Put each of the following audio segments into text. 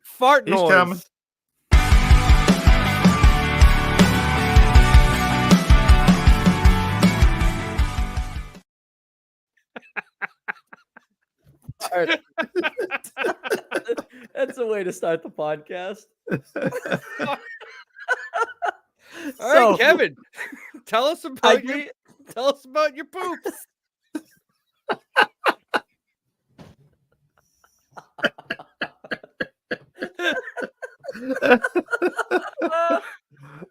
Fart He's noise. coming. That's a way to start the podcast. All right, Kevin, tell us about your poops.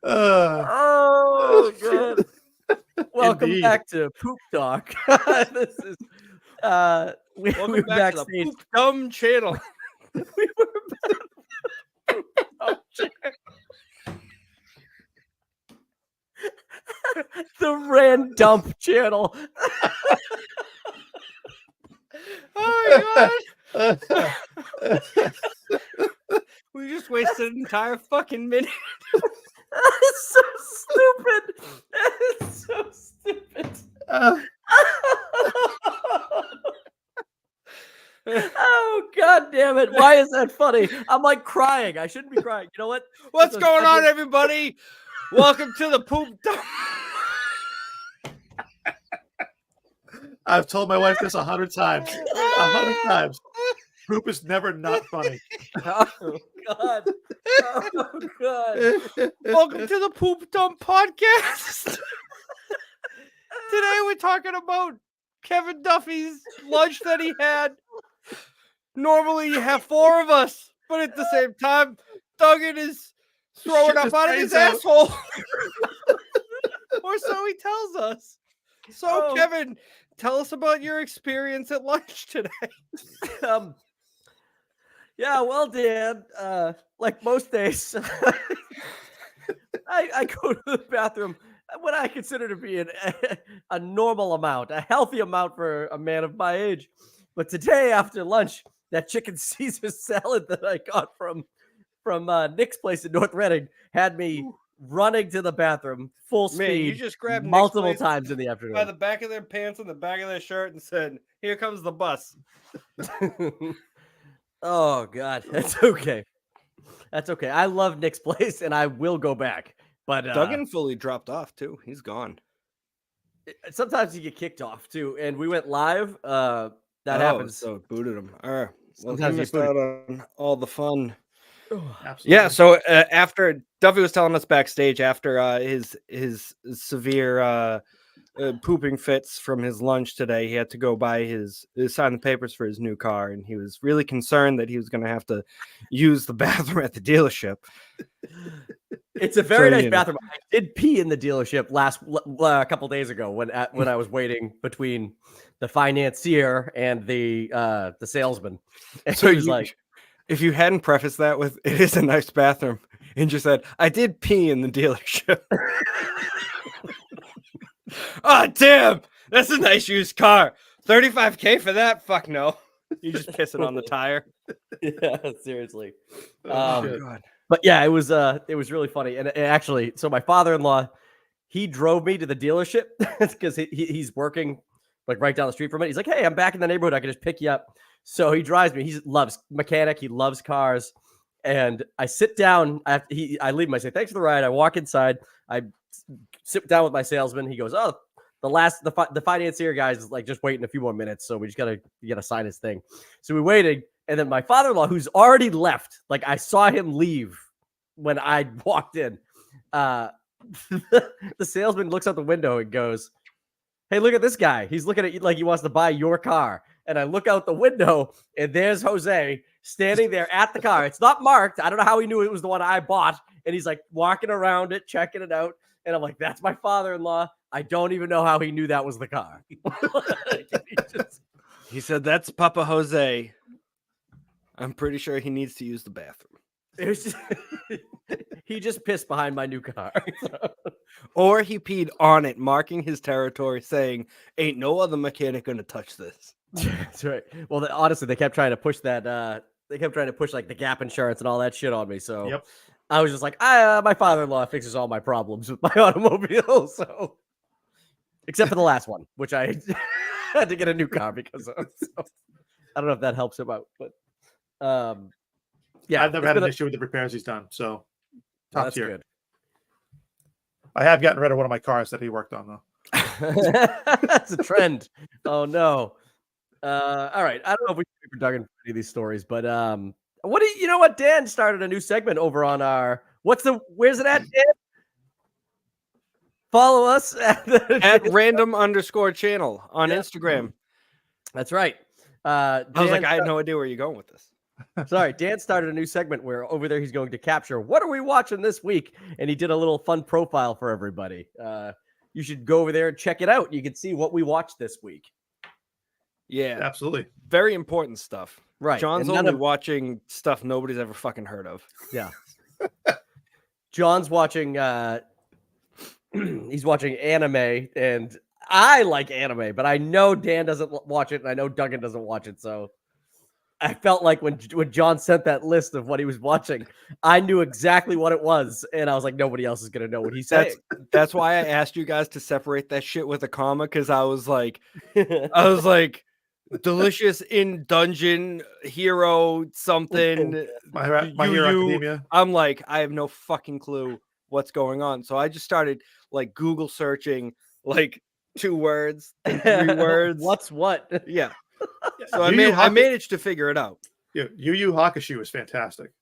Oh, good. Welcome Indeed. back to Poop Talk. This is Welcome back to the Poop Dumb channel. We were back. Poop Dumb the Randump channel. Oh my god. We just wasted an entire fucking minute. It's so stupid. It's so stupid. Oh god damn it. Why is that funny? I'm like crying. I shouldn't be crying. You know what? What's going on, everybody? Welcome to the Poop Dumb. I've told my wife this 100 times. 100 times. Poop is never not funny. Oh god. Oh god. Welcome to the Poop Dumb podcast. Today we're talking about Kevin Duffy's lunch that he had. Normally you have 4 of us, but at the same time, Duggan is throwing up out of his asshole. Or so he tells us. So, Kevin, tell us about your experience at lunch today. Yeah, well, Dan, like most days, I go to the bathroom what I consider to be a normal amount, a healthy amount for a man of my age. But today after lunch, that chicken Caesar salad that I got from Nick's place in North Reading had me running to the bathroom full speed. Man, you just grabbed multiple times in the afternoon by the back of their pants and the back of their shirt and said, "Here comes the bus." Oh god, that's okay. That's okay. I love Nick's place and I will go back. But Duggan fully dropped off too. He's gone. Sometimes you get kicked off too, and we went live. That happens. So it booted him. All right. Well, Sometimes he you missed out on all the fun. Absolutely. Yeah. So after Duffy was telling us backstage after his severe pooping fits from his lunch today, he had to go buy sign the papers for his new car, and he was really concerned that he was going to have to use the bathroom at the dealership. It's a very nice bathroom. I did pee in the dealership a couple days ago when I was waiting between the financier and the salesman. And So he was like, if you hadn't prefaced that with "it is a nice bathroom" and just said, "I did pee in the dealership." Oh damn, that's a nice used car. $35,000 for that? Fuck no. You just pissing on the tire. Yeah, seriously. Oh god. But yeah, it was really funny. And actually, so my father-in-law, he drove me to the dealership because he's working like right down the street from it. He's like, "Hey, I'm back in the neighborhood. I can just pick you up." So he drives me. He loves mechanic. He loves cars. And I sit down. I leave him. I say, "Thanks for the ride." I walk inside. I sit down with my salesman. He goes, "Oh, the financier guy's is like just waiting a few more minutes. So we just gotta sign his thing." So we waited. And then my father-in-law, who's already left, like I saw him leave when I walked in. The salesman looks out the window and goes, "Hey, look at this guy. He's looking at you like he wants to buy your car." And I look out the window, and there's Jose standing there at the car. It's not marked. I don't know how he knew it was the one I bought. And he's like walking around it, checking it out. And I'm like, "That's my father-in-law." I don't even know how he knew that was the car. He said, "That's Papa Jose. I'm pretty sure he needs to use the bathroom." It was just, he just pissed behind my new car. Or he peed on it, marking his territory, saying, "Ain't no other mechanic gonna touch this." That's right. Well, honestly, they kept trying to push that. They kept trying to push like the gap insurance and all that shit on me. So Yep. I was just like, my father-in-law fixes all my problems with my automobile. So except for the last one, which I had to get a new car because of. So I don't know if that helps him out, but Yeah, I've never it's had an been issue with the repairs he's done. So oh, top that's tier. good. I have gotten rid of one of my cars that he worked on though. That's a trend. Oh no. All right. I don't know if we can wait for Duggan for any of these stories, but what do you know what? Dan started a new segment over on our where's it at, Dan? Follow us At random_channel on Instagram. That's right. I was like, I had no idea where you're going with this. Sorry, Dan started a new segment where over there he's going to capture what are we watching this week, and he did a little fun profile for everybody. You should go over there and check it out. You can see what we watched this week. Yeah, Absolutely. very important stuff. Right. John's and only watching stuff nobody's ever fucking heard of. Yeah. John's watching he's watching anime, and I like anime, but I know Dan doesn't watch it, and I know Duggan doesn't watch it, so I felt like when John sent that list of what he was watching, I knew exactly what it was, and I was like, nobody else is gonna know what he said. That's why I asked you guys to separate that shit with a comma, because I was like, delicious in dungeon hero something. My Hero Academia. I'm like, I have no fucking clue what's going on, so I just started like Google searching like 2 words, 3 words. What's what? Yeah. So I managed to figure it out. Yeah, Yu Yu Hakusho is fantastic.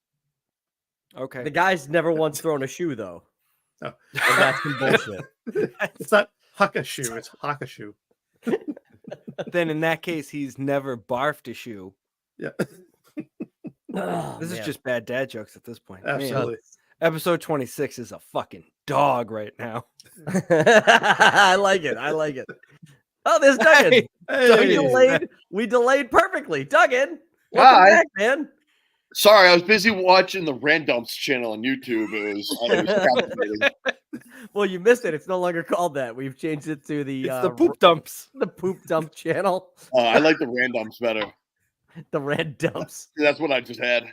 Okay. The guy's never once thrown a shoe though. No. And that's some bullshit. It's not Hakusho, it's Hakusho. Then in that case, he's never barfed a shoe. Yeah. This is just bad dad jokes at this point. Man, Absolutely. episode 26 is a fucking dog right now. I like it. Oh, there's Duggan. Hey. We delayed perfectly. Duggan, welcome Hi. back, man. Sorry, I was busy watching the Randomps channel on YouTube. It was captivating. Well, you missed it. It's no longer called that. We've changed it to the It's the poop dumps. the poop dump channel. I like the Randomps better. The red dumps. That's what I just had.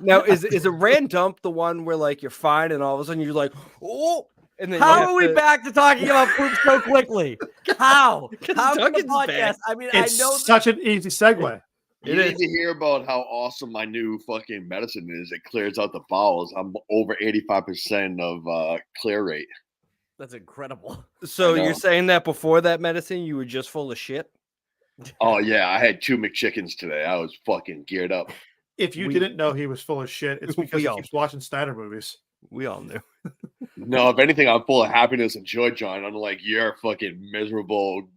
Now, is a rand dump the one where like you're fine and all of a sudden you're like, oh, and then How are we back to talking about poop so quickly? How? How can the Duggan's podcast? back. I mean, It's I know such an easy segue. You need to hear about how awesome my new fucking medicine is. It clears out the bowels. I'm over 85% of clear rate. that's incredible. So I know. you're saying that before that medicine you were just full of shit? Oh yeah, I had 2 McChickens today. I was fucking geared up. If you didn't know he was full of shit, it's because he keeps watching Snyder movies. We all knew. No, if anything, I'm full of happiness and joy, John. Unlike your fucking miserable.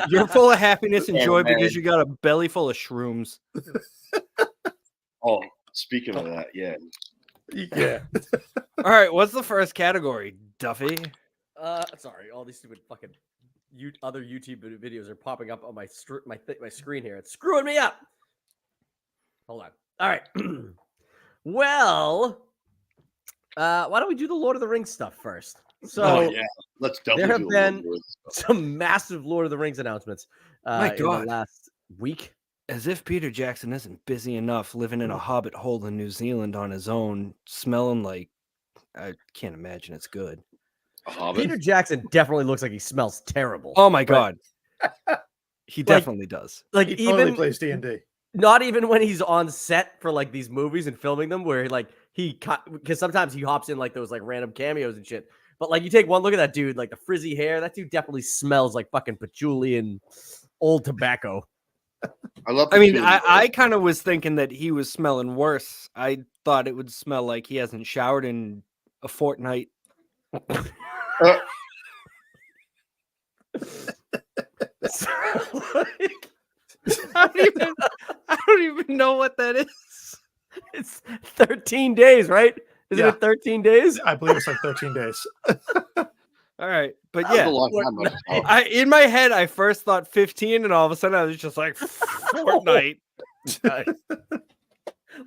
You're full of happiness and Oh, joy man. because you got a belly full of shrooms. Oh, speaking of that, yeah. Yeah. All right, what's the first category, Duffy? Sorry, all these stupid fucking other YouTube videos are popping up on my my screen here. It's screwing me up. Hold on. All right. Well, why don't we do the Lord of the Rings stuff first? So Oh yeah, let's double. there have do been a little some massive Lord of the Rings announcements My in the God. last week. As if Peter Jackson isn't busy enough living in a hobbit hole in New Zealand on his own, smelling like I can't imagine it's good. A Hobbit. Peter Jackson definitely looks like he smells terrible. Oh my But, God. He definitely does. like He even totally plays D&D. not even when he's on set for like these movies and filming them, where like because sometimes he hops in like those like random cameos and shit. But like you take one look at that dude, like the frizzy hair, that dude definitely smells like fucking patchouli and old tobacco. I love. I mean, patchouli. I kind of was thinking that he was smelling worse. I thought it would smell like he hasn't showered in a fortnight. I don't even know what that is. It's 13 days, right? Isn't Yeah. it 13 days? I believe it's like 13 days. All right, but That was yeah, a long time ago. Oh, in my head I first thought 15, and all of a sudden I was just like fortnight.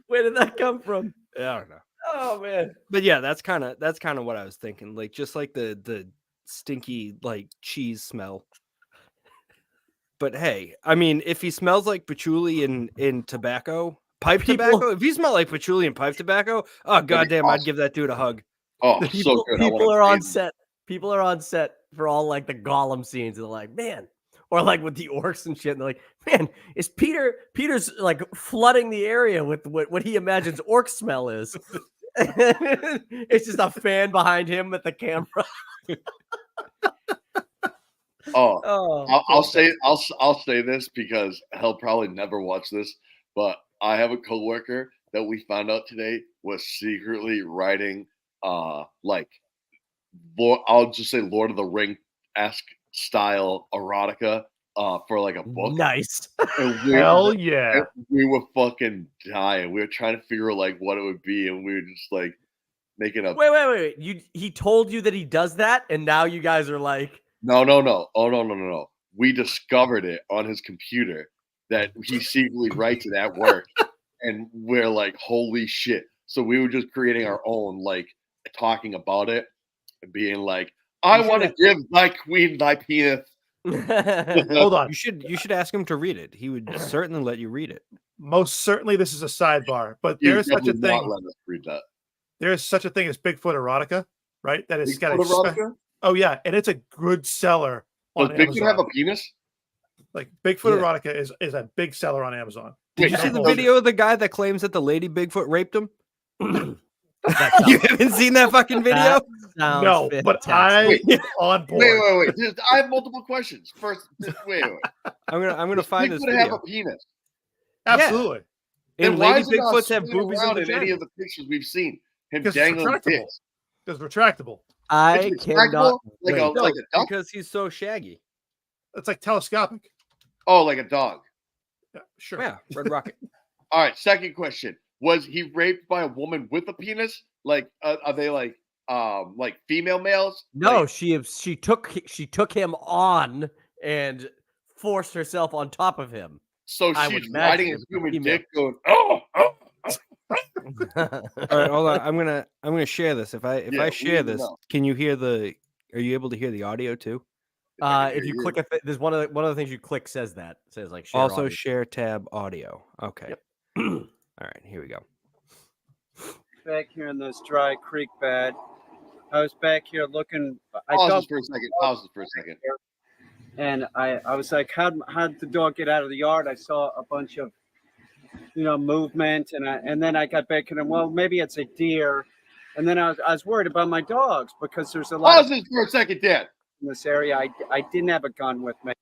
Where did that come from? I don't know. Oh man. But yeah, that's kind of what I was thinking. Like just like the stinky like cheese smell. But hey, I mean, if he smells like patchouli in tobacco, pipe tobacco, if he smelled like patchouli and pipe tobacco, oh goddamn, I'd awesome. give that dude a hug. Oh, People, so good. I people wanna are on see set. People are on set for all like the Gollum scenes, and they're like, "Man, or like with the orcs and shit. And they're like, man, is Peter's like flooding the area with what he imagines orc smell is. It's just a fan behind him at the camera. I'll say this because he'll probably never watch this, but I have a coworker that we found out today was secretly writing like I'll just say Lord of the Ring-esque style erotica for like a book. Nice. Hell yeah. We were fucking dying. We were trying to figure like what it would be, and we were just like making up. Wait. He told you that he does that, and now you guys are like, No. Oh no. We discovered it on his computer that he secretly writes it at work, and we're like, holy shit. So we were just creating our own, like talking about it and being like, I want to give thy queen thy penis. Hold on. You should ask him to read it. He would certainly let you read it. Most certainly, this is a sidebar, but You there is such a definitely not thing. let us read that. There is such a thing as Bigfoot erotica, right? That is got Bigfoot a erotica? oh yeah, and it's a good seller on Does Bigfoot Amazon. have a penis? Like Bigfoot Yeah. erotica is a big seller on Amazon. Did you Wait, see the hold video of the guy that claims that the lady Bigfoot raped him? that You sounds, haven't seen that fucking video? that sounds No, but fantastic. I am on board. Wait. I have multiple questions. First, wait. I'm gonna Does find this Bigfoot have video. a penis? Absolutely. And Then why lady is it not Bigfoots have swimming boobies around and in any vaginas. of the pictures we've seen? Him Because it's dangling retractable. dicks. Because retractable. I It's cannot. retractable? Like wait. a No, like a duck? because he's so shaggy. It's like telescopic. Oh, like a dog. Yeah, sure. Yeah, Red Rocket. All right. Second question: was he raped by a woman with a penis? Like, are they like female males? No, Like, she took him on and forced herself on top of him. so I would she's imagine riding it his was a human female. dick, going, oh. All right, hold on. I'm gonna share this. If I Yeah, we share need to this, know. can you hear the? Are you able to hear the audio too? If you click, there's one of the things you click says like share Also, audio. share tab audio. Okay. Yep. All right, here we go. Back here in this dry creek bed, I was back here looking. I Pause dug, this for a second. Pause this for a second. and I was like, how'd the dog get out of the yard? I saw a bunch of, movement, and then I got back and well, maybe it's a deer, and then I was worried about my dogs because there's a lot Pause of this for a second, Dad. in this area. I didn't have a gun with me.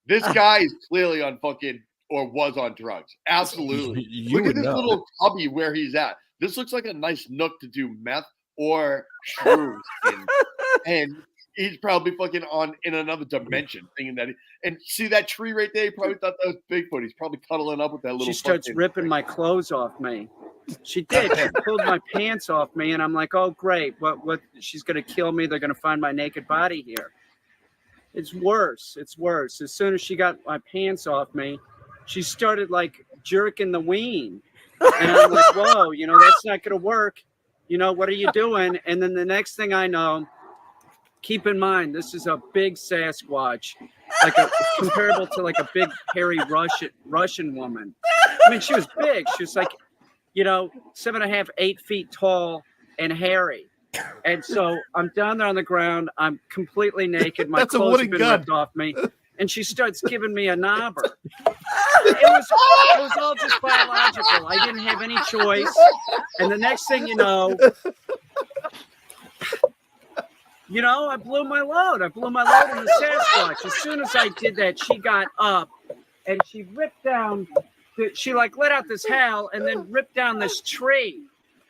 This guy is clearly on fucking or was on drugs. Absolutely. You Look would at this know. little cubby where he's at. This looks like a nice nook to do meth or shrooms in. And he's probably fucking in another dimension, thinking that. And see that tree right there? He probably thought that was Bigfoot. He's probably cuddling up with that little. She starts fucking- ripping my clothes off me. She did. She pulled my pants off me, and I'm like, "Oh, great! What? She's gonna kill me. They're gonna find my naked body here." It's worse. It's worse. As soon as she got my pants off me, she started like jerking the ween, and I'm like, "Whoa! That's not gonna work. What are you doing?" And then the next thing I know, keep in mind, this is a big Sasquatch, comparable to like a big hairy Russian woman. I mean, she was big. She was like, 7.5, 8 feet tall and hairy. And so I'm down there on the ground. I'm completely naked. My That's a clothes wooden have been gun. ripped off me. And she starts giving me a knobber. It was all just biological. I didn't have any choice. And the next thing you know, I blew my load. I blew my load in the Sasquatch. As soon as I did that, she got up and she ripped down. She let out this howl and then ripped down this tree.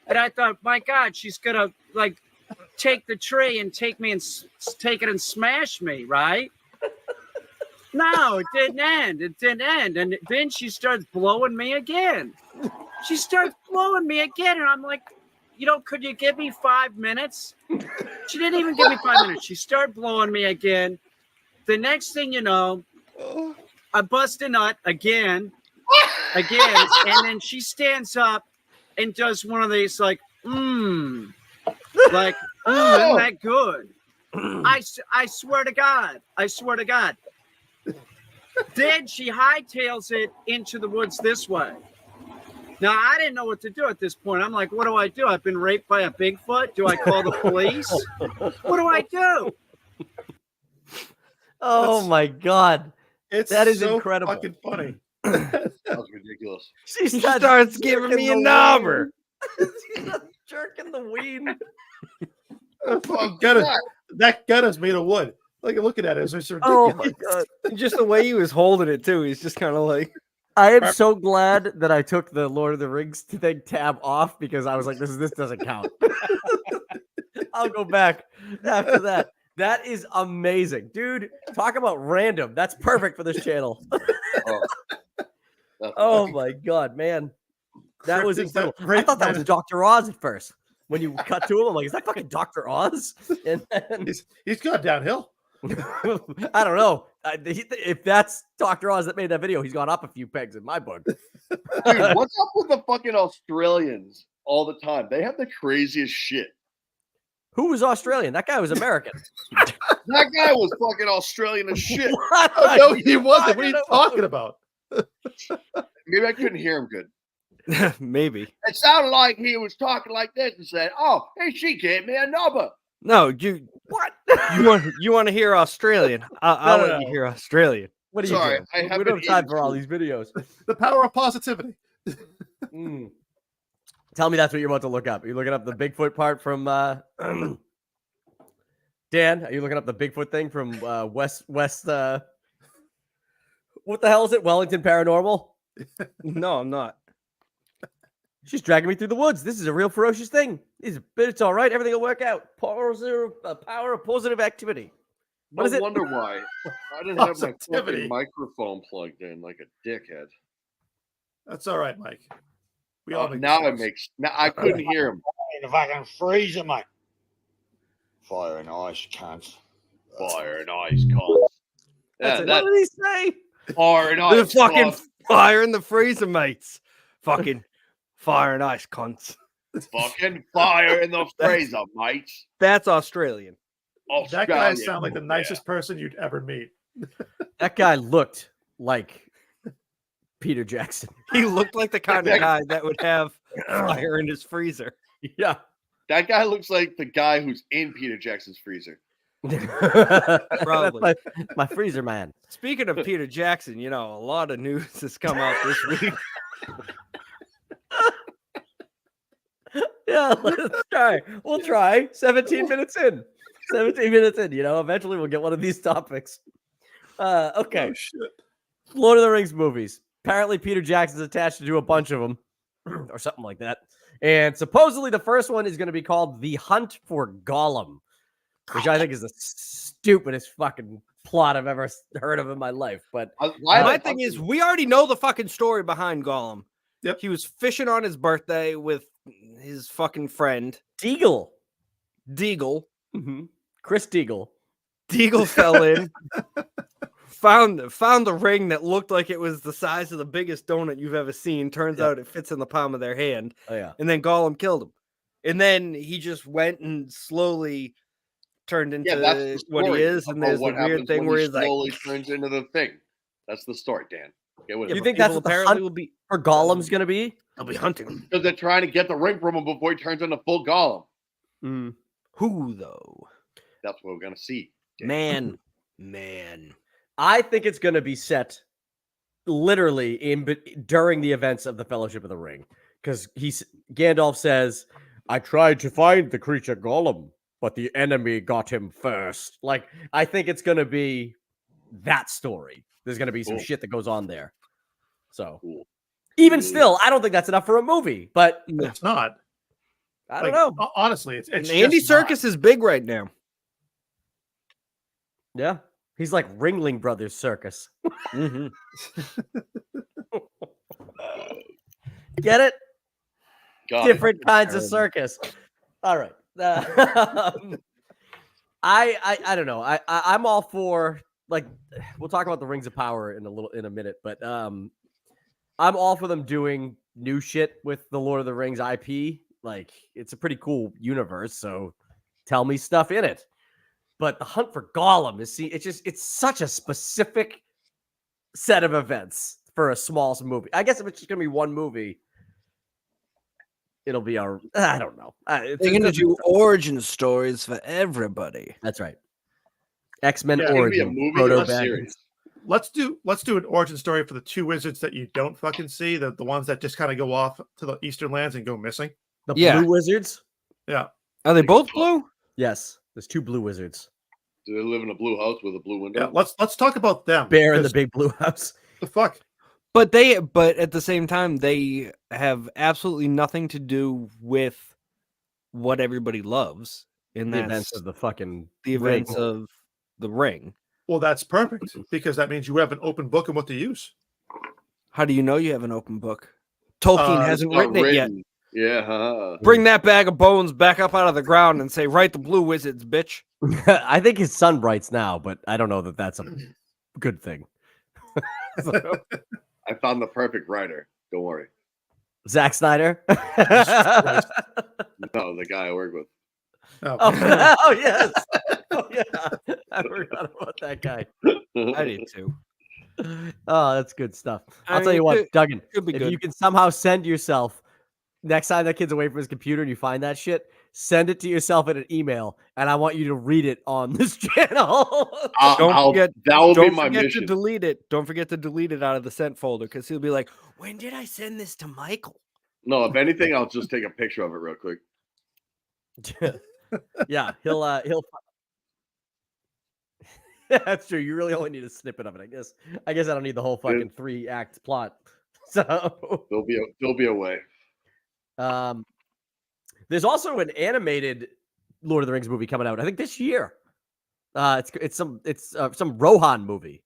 And I thought, my God, she's gonna take the tree and take it and smash me, right? No, it didn't end. It didn't end. And then she starts blowing me again. She starts blowing me again, and I'm like, could you give me 5 minutes? She didn't even give me 5 minutes. She started blowing me again. The next thing you know, I bust a nut again, and then she stands up and does one of these isn't that good? I swear to God. Then she hightails it into the woods this way. Now, I didn't know what to do at this point. I'm like, what do I do? I've been raped by a Bigfoot. Do I call the police? What do I do? Oh my god, It's that is so incredible. fucking funny. That was ridiculous. She He starts giving jerking me a the number. ween. She starts jerking the ween. Fucking that gun is made of wood. Like looking at it, it's just Oh ridiculous. my god. Just the way he was holding it too. He's just kind of like, I am so glad that I took the Lord of the Rings thing tab off because I was like, this doesn't count. I'll go back after that. That is amazing, dude. Talk about random. That's perfect for this channel. Oh my god, man, that was Cryptic, incredible. that I thought that was man- Dr. Oz at first. When you cut to him, I'm like, is that fucking Dr. Oz? And then He's gone downhill. I don't know. If that's Dr. Oz that made that video, he's gone up a few pegs in my book. Dude, what's up with the fucking Australians all the time? They have the craziest shit. Who was Australian? That guy was American. That guy was fucking Australian as shit. What Oh, are no, you he wasn't. What are you talking about? talking about? Maybe I couldn't hear him good. maybe. It sounded like he was talking like this and said, "Oh, hey, she gave me a number." No, you What? you want to hear Australian? I'll No, let no, you no. hear Australian. What are you Sorry, doing? I We haven't don't have time eaten for all food. these videos. The power of positivity. Mm. Tell me that's what you're about to look up. Are you looking up the Bigfoot part from Dan? Are you looking up the Bigfoot thing from West what the hell is it? Wellington Paranormal? No, I'm not. She's dragging me through the woods. This is a real ferocious thing. But it's all right. Everything will work out. Power of positive activity. What is No it? wonder why I didn't have my Positivity. fucking microphone plugged in like a dickhead. That's all right, Mike. We all make Now it mistakes. makes. Now I couldn't hear him. In the fucking freezer, mate. Fire and ice, cunts. Fire and ice, cons. That's Yeah, it. that What did he say? fire and The ice. fucking cons. fire in the freezer, mates. Fucking fire and ice, cunts. Fucking fire in the freezer, mates. That's Australian. That guy Australian. sounds like the nicest person you'd ever meet. That guy looked like Peter Jackson. He looked like the kind of guy that would have fire in his freezer. Yeah. That guy looks like the guy who's in Peter Jackson's freezer. Probably. That's my freezer man. Speaking of Peter Jackson, you know, a lot of news has come out this week. Yeah, let's try. We'll try. 17 minutes in. 17 minutes in. You know, eventually we'll get one of these topics. Okay. Oh, shit. Lord of the Rings movies. Apparently, Peter Jackson's attached to do a bunch of them, or something like that. And supposedly, the first one is going to be called The Hunt for Gollum, which I think is the stupidest fucking plot I've ever heard of in my life. But My thing is, we already know the fucking story behind Gollum. Yep. He was fishing on his birthday with his fucking friend, Deagle. Deagle. Mm-hmm. Chris Deagle. Deagle fell in, found the ring that looked like it was the size of the biggest donut you've ever seen. Turns Yeah. out it fits in the palm of their hand. Oh, yeah. And then Gollum killed him. And then he just went and slowly turned into that's the what he story is. And about there's the what weird happens thing when where he he's like, slowly turns into the thing. That's the story, Dan. Get with You it. think that's people what the apparently hunt will be? for Gollum's going to be? They'll be hunting him. Because they're trying to get the ring from him before he turns into full Gollum. Mm. Who though? That's what we're gonna see. Man. I think it's going to be set literally during the events of the Fellowship of the Ring, because Gandalf says, "I tried to find the creature Gollum, but the enemy got him first." Like, I think it's going to be that story. There's going to be some Cool. shit that goes on there. So, Cool. even Cool. still, I don't think that's enough for a movie. But It's not. I don't Like, know. Honestly, it's Andy just not. Serkis is big right now. Yeah, he's like Ringling Brothers Circus. Mm-hmm. Get it? Got it. Different kinds of circus. All right. I don't know. I'm all for, like, we'll talk about the Rings of Power in a minute, but I'm all for them doing new shit with the Lord of the Rings IP. Like, it's a pretty cool universe, so tell me stuff in it. But the Hunt for Gollum it's such a specific set of events for a small movie. I guess if it's just gonna be one movie, it'll be I don't know. They're gonna do origin stories for everybody. That's right. X-Men Yeah. It's gonna be a Origins. movie Proto or a Baggins. series. Let's do an origin story for the two wizards that you don't fucking see, the ones that just kind of go off to the Eastern lands and go missing. The Yeah. Blue Wizards. Yeah. Are they both blue? Yes, there's 2 Blue Wizards. Do they live in a blue house with a blue window? Yeah. Let's talk about them. Bear in the 'cause big blue house. the fuck. But at the same time, they have absolutely nothing to do with what everybody loves in The that events of the fucking the ring. events of the ring. Well, that's perfect because that means you have an open book on what to use. How do you know you have an open book? Tolkien It's hasn't Not written it yet. written. Yeah. Huh? Bring that bag of bones back up out of the ground and say, "Write the blue wizards, bitch." I think his son writes now, but I don't know that that's a good thing. I found the perfect writer. Don't worry. Zack Snyder. Christ. No, the guy I work with. Oh, Oh, yes. Oh, yeah. I forgot about that guy. I did too. Oh, that's good stuff. I I'll tell mean, you it what, could- Duggan, Could be if good. you can somehow send yourself next time that kid's away from his computer and you find that shit, send it to yourself in an email, and I want you to read it on this channel. Don't forget- that will be Don't my forget mission. to delete it. Don't forget to delete it out of the sent folder because he'll be like, "When did I send this to Michael?" No, if anything, I'll just take a picture of it real quick. Yeah, he'll. That's true. You really only need a snippet of it, I guess. I don't need the whole fucking 3-act plot. So, There'll be a way. there's also an animated Lord of the Rings movie coming out. I think this year. It's some Rohan movie.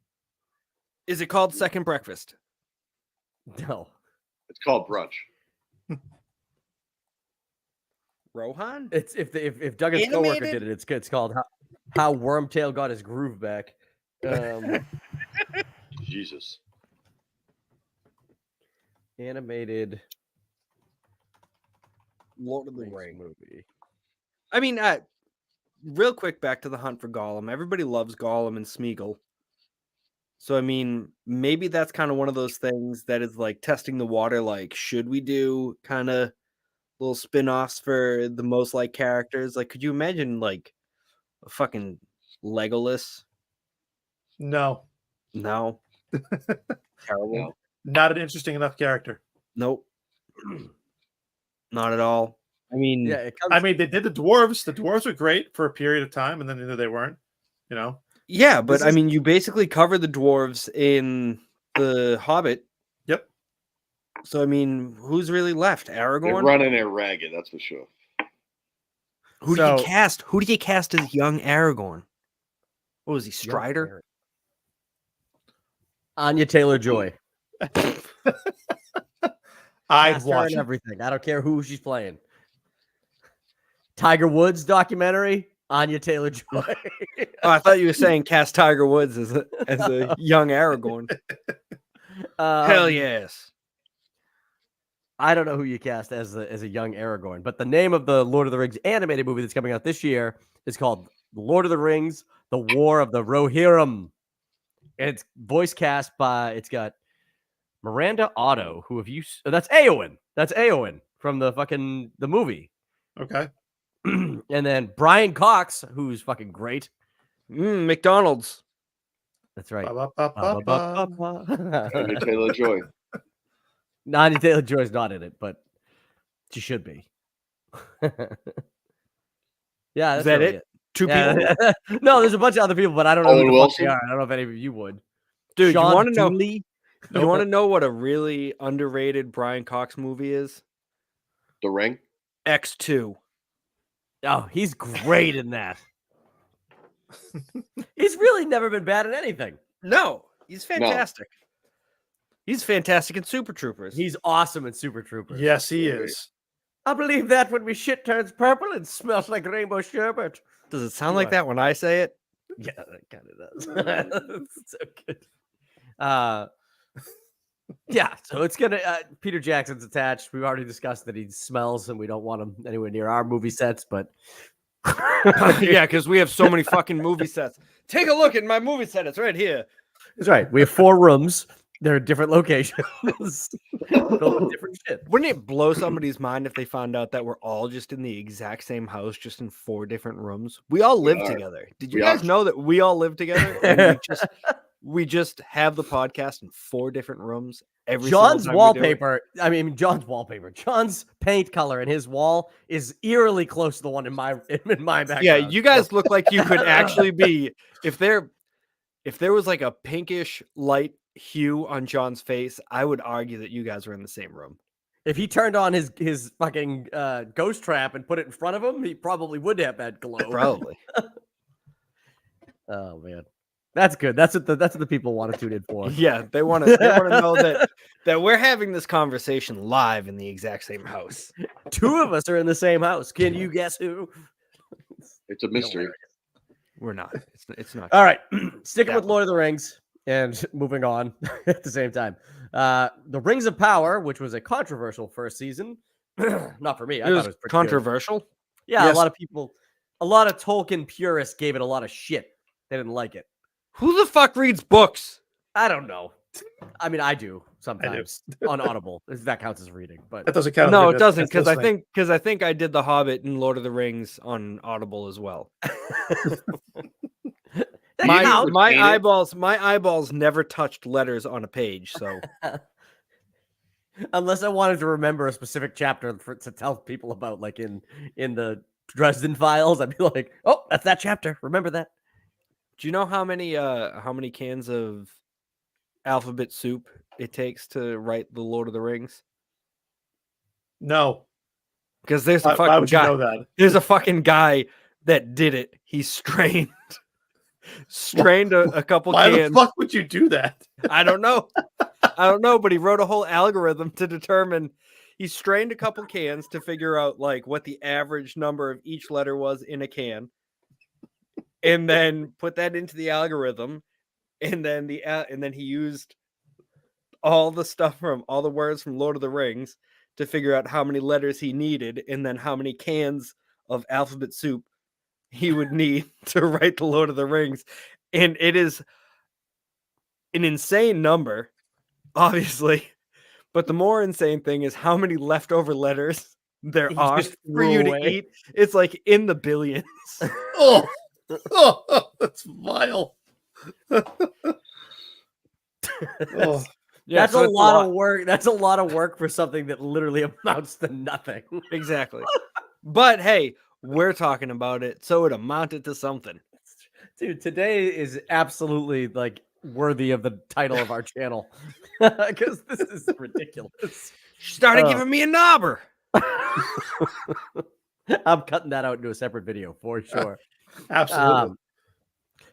Is it called Second Breakfast? No, It's called brunch. Rohan? it's if Duggan's coworker Animated? did it. It's called How Wormtail Got His Groove Back. Jesus. Animated Lord of the Rings Ring. movie. I mean, real quick, back to the hunt for Gollum. Everybody loves Gollum and Smeagol. So, I mean, maybe that's kind of one of those things that is like testing the water. Like, should we do kind of little spin-offs for the most like characters? Like, could you imagine like a fucking Legolas? no, No. Terrible. No. not an interesting enough character. Nope. Not at all. I mean, Yeah, it comes. I mean, they did the dwarves. The dwarves were great for a period of time, and then they weren't. You know, yeah, but This I is- mean, you basically cover the dwarves in the Hobbit. Yep. So I mean, who's really left? They're Aragorn. running it ragged, that's for sure. Who do So- you cast? Who do you cast as young Aragorn? What was he? Strider. Anya Taylor-Joy. I'd Cast her watch in it. everything. I don't care who she's playing. Tiger Woods documentary. Anya Taylor-Joy. Oh, I thought you were saying cast Tiger Woods as a young Aragorn. Hell yes. I don't know who you cast as a young Aragorn, but the name of the Lord of the Rings animated movie that's coming out this year is called Lord of the Rings: The War of the Rohirrim. And it's voice cast by. It's got Miranda Otto, who have you? That's Eowyn. That's Eowyn from the movie. Okay. And then Brian Cox, who's fucking great. McDonald's. That's right. Ba-ba-ba-ba-ba. Anya Taylor-Joy. Anya Taylor-Joy's not in it, but she should be. Yeah, that's that really it? Two people. Yeah. No, there's a bunch of other people, but I don't know Owen who the fuck they Wilson? are. I don't know if any of you would. Dude, Sean you want to know? Dooley? You want to know what a really underrated Brian Cox movie is? The Ring. X2. Oh, he's great in that. He's really never been bad at anything. No, he's fantastic. He's fantastic in Super Troopers. He's awesome in Super Troopers. Yes, he is. I believe that when we shit turns purple and smells like rainbow sherbet. Does it sound like that when I say it? Yeah, that kind of does. It's so good. Yeah, so it's gonna. Peter Jackson's attached. We've already discussed that he smells, and we don't want him anywhere near our movie sets. But Yeah, because we have so many fucking movie sets. Take a look at my movie set. It's right here. that's right. We have 4 rooms, They're different locations. Built with different shit. Wouldn't it blow somebody's mind if they found out that we're all just in the exact same house, just in 4 different rooms? We all live are. together. Did you We guys are. know that we all live together? And we just have the podcast in 4 different rooms. Every single John's time we do it? wallpaper. I mean, John's wallpaper. John's paint color in his wall is eerily close to the one in my background. Yeah, you guys look like you could actually be if there was like a pinkish light hue on John's face, I would argue that you guys were in the same room. If he turned on his fucking ghost trap and put it in front of him, he probably would have that glow. Probably. Oh man, that's good. That's what the people want to tune in for. Yeah, they want to know that we're having this conversation live in the exact same house. 2 of us are in the same house. Can you guess who? It's a mystery. We're not. It's not. All right, sticking Yeah. with Lord of the Rings and moving on at the same time. The Rings of Power, which was a controversial first season, not for me. I It thought was it was pretty good. controversial. Yeah, Yes. a lot of Tolkien purists gave it a lot of shit. They didn't like it. Who the fuck reads books? I don't know. I mean, I do sometimes on Audible. If that counts as reading, but That doesn't count. No, That's- it doesn't, that's because I listening. think I did The Hobbit and Lord of the Rings on Audible as well. that My counts. Ain't it? my eyeballs never touched letters on a page, so Unless I wanted to remember a specific chapter to tell people about, like in the Dresden Files, I'd be like, "Oh, that's that chapter. Remember that." do you know how many cans of alphabet soup it takes to write the Lord of the Rings? No. Because there's a Why fucking would you guy. know that? There's a fucking guy that did it. He strained a couple Why the cans. fuck would you do that? I don't know. But he wrote a whole algorithm to determine. He strained a couple cans to figure out like what the average number of each letter was in a can, and then put that into the algorithm, and then he used all the stuff from all the words from Lord of the Rings to figure out how many letters he needed, and then how many cans of alphabet soup he would need to write the Lord of the Rings, and it is an insane number, obviously. But the more insane thing is how many leftover letters there He are just for threw you to away. eat. It's like in the billions. Oh, that's vile. Oh, Yeah, That's so a it's lot of work. That's a lot of work for something that literally amounts to nothing. Exactly. But hey, we're talking about it, so it amounted to something. Dude, today is absolutely like worthy of the title of our channel because this is ridiculous. She started Oh. giving me a knobber. I'm cutting that out into a separate video for sure. absolutely.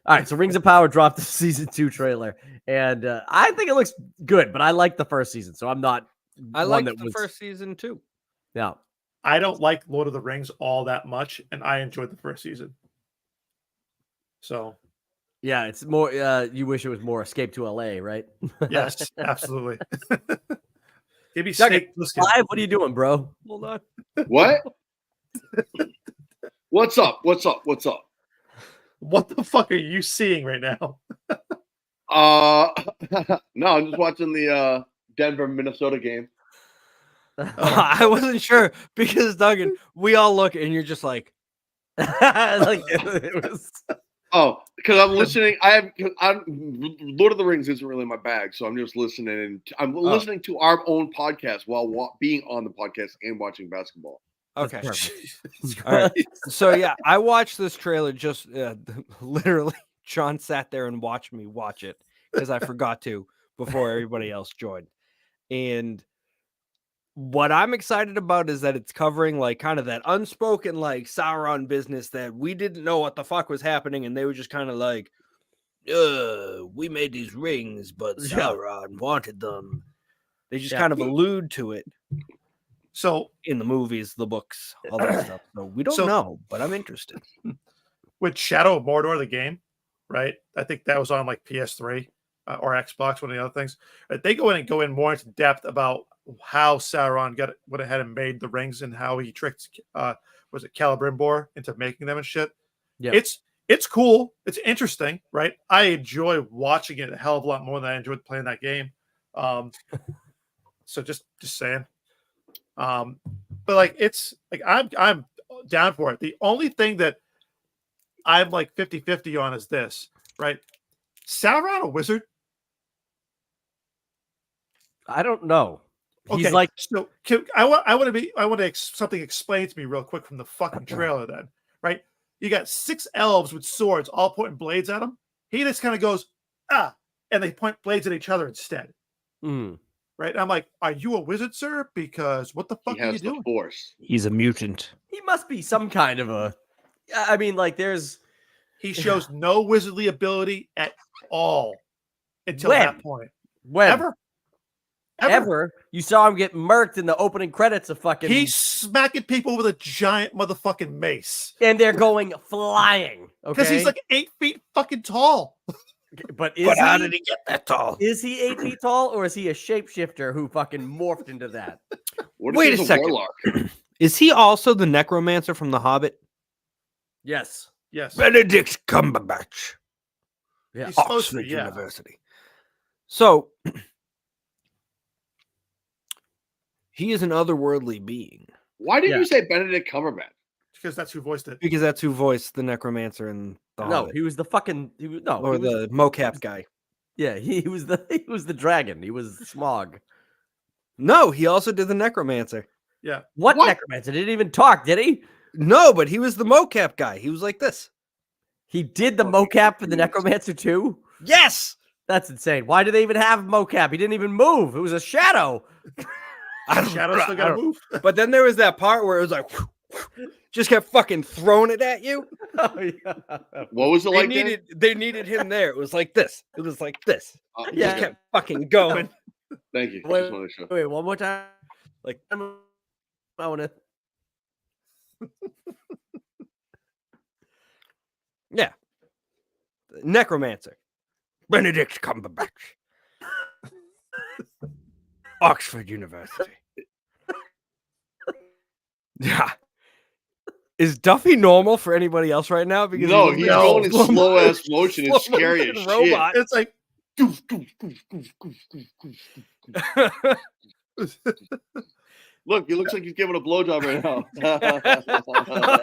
All right, so Rings of Power dropped the season 2 trailer, and I think it looks good, but I like the first season, so I'm not. I one liked that the was- first season too. Yeah, I don't like Lord of the Rings all that much, and I enjoyed the first season. So yeah, it's more. You wish it was more Escape to LA, right? yes, absolutely. Give me Duggan, steak Plissken. Live, what are you doing, bro? Hold on. What? What's up? What's up? What's up? What the fuck are you seeing right now? No, I'm just watching the Denver Minnesota game. I wasn't sure because Duggan, we all look and you're just like, Like, it was. Oh, because I'm listening. I'm Lord of the Rings isn't really my bag, so I'm just listening. And I'm listening to our own podcast while being on the podcast and watching basketball. okay. Jesus All right. Christ. So yeah, I watched this trailer just literally. Sean sat there and watched me watch it because I forgot to before everybody else joined. And what I'm excited about is that it's covering like kind of that unspoken like Sauron business that we didn't know what the fuck was happening, and they were just kind of like, we made these rings, but Yeah. Sauron wanted them. They just Yeah. kind of allude to it So in the movies, the books, all that stuff. So we don't So- know, but I'm interested. with Shadow of Mordor, the game, right? I think that was on like PS3 or Xbox, one of the other things. They go in more into depth about how Sauron went ahead and made the rings and how he tricked was it Celebrimbor into making them and shit. Yeah. It's cool. It's interesting, right? I enjoy watching it a hell of a lot more than I enjoyed playing that game. So just saying. But like it's like I'm down for it. The only thing that I'm like 50-50 on is this, right? Sauron a wizard? I don't know. He's Okay, like, so I want something explained to me real quick from the fucking trailer then, right? You got 6 elves with swords all pointing blades at him. He just kind of goes, and they point blades at each other instead. Right? I'm like, are you a wizard, sir? Because what the fuck He are you has the doing? force. He's a mutant. he must be some kind of a. I mean, like, there's. He shows no wizardly ability at all until When? that point. When? Ever. Ever. You saw him get murked in the opening credits of fucking. He's smacking people with a giant motherfucking mace. And they're going flying. Okay. Because he's like 8 feet fucking tall. But is But how he? did he get that tall? Is he 8 feet tall, or is he a shapeshifter who fucking morphed into that? What if Wait he's a second. warlock? Is he also the necromancer from The Hobbit? Yes. Yes. Benedict Cumberbatch. Yeah. He's supposed to Oxford be, yeah. University. So he is an otherworldly being Why did Yeah. you say Benedict Cumberbatch? Because that's who voiced it. because that's who voiced the necromancer in The No, Hobbit. he was the fucking. He was, no, Or he was, the mocap guy. yeah, he was the dragon. He was Smog. No, he also did the necromancer. Yeah. What, What? necromancer? Didn't even talk, did he? No, but he was the mocap guy. He was like this. He did the Oh, mocap for the confused. necromancer too. Yes. That's insane. Why do they even have mocap? He didn't even move. It was a shadow. I don't, Shadow's still I got to don't- move. But then there was that part where it was like, just kept fucking throwing it at you. Oh, yeah. What was it They like? Dan? they needed him there. It was like this. It was like this. Yeah. Just kept fucking going. Thank you. Wait, Just wanted to show. Wait, one more time. Like, I want to. yeah. Necromancer. Benedict Cumberbatch. Oxford University. Yeah. Is Duffy normal for anybody else right now? Because No, he he's was going in slow slow ass motion. It's slow scary as motion shit. robot. It's like, Look, he looks like he's giving a blowjob right now.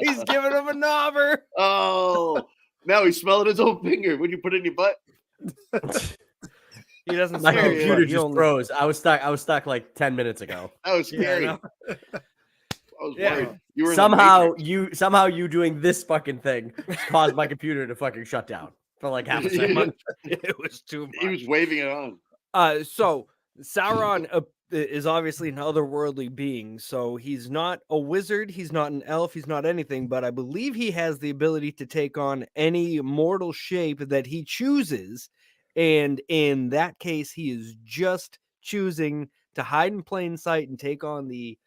He's giving him a knobber. Oh, now he's smelling his own finger. When you put it in your butt, He doesn't My smell it, computer but he just only- froze. I was stuck like 10 minutes ago. that was Yeah, I scary. know. I was Yeah. worried. You were in the Somehow you doing this fucking thing caused my computer to fucking shut down for like half a second. It was too much. He was waving it on. So Sauron is obviously an otherworldly being. So he's not a wizard. He's not an elf. He's not anything. But I believe he has the ability to take on any mortal shape that he chooses. And in that case, he is just choosing to hide in plain sight and take on the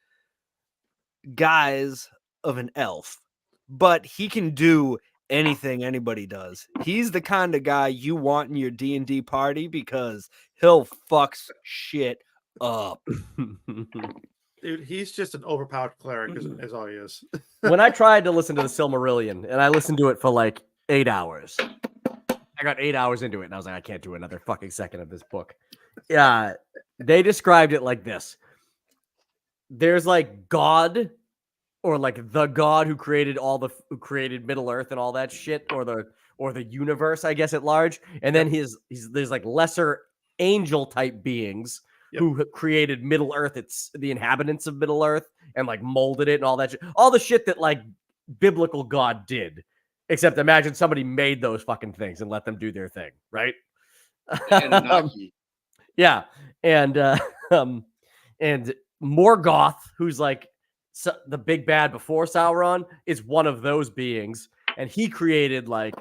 guise of an elf. But he can do anything anybody does. He's the kind of guy you want in your D&D party because he'll fucks shit up. dude, he's just an overpowered cleric, is all he is. When I tried to listen to the Silmarillion, and I listened to it for like 8 hours, I got 8 hours into it, and I was like, I can't do another fucking second of this book. Yeah, they described it like this: there's like God, or like the God who created who created Middle Earth and all that shit, or the universe, I guess, at large, and then there's like lesser angel type beings. Yep. Who created Middle Earth? It's the inhabitants of Middle Earth and like molded it and all that shit. All the shit that like biblical God did. Except imagine somebody made those fucking things and let them do their thing, right? Anunnaki. Yeah. And Morgoth, who's like the big bad before Sauron, is one of those beings. And he created like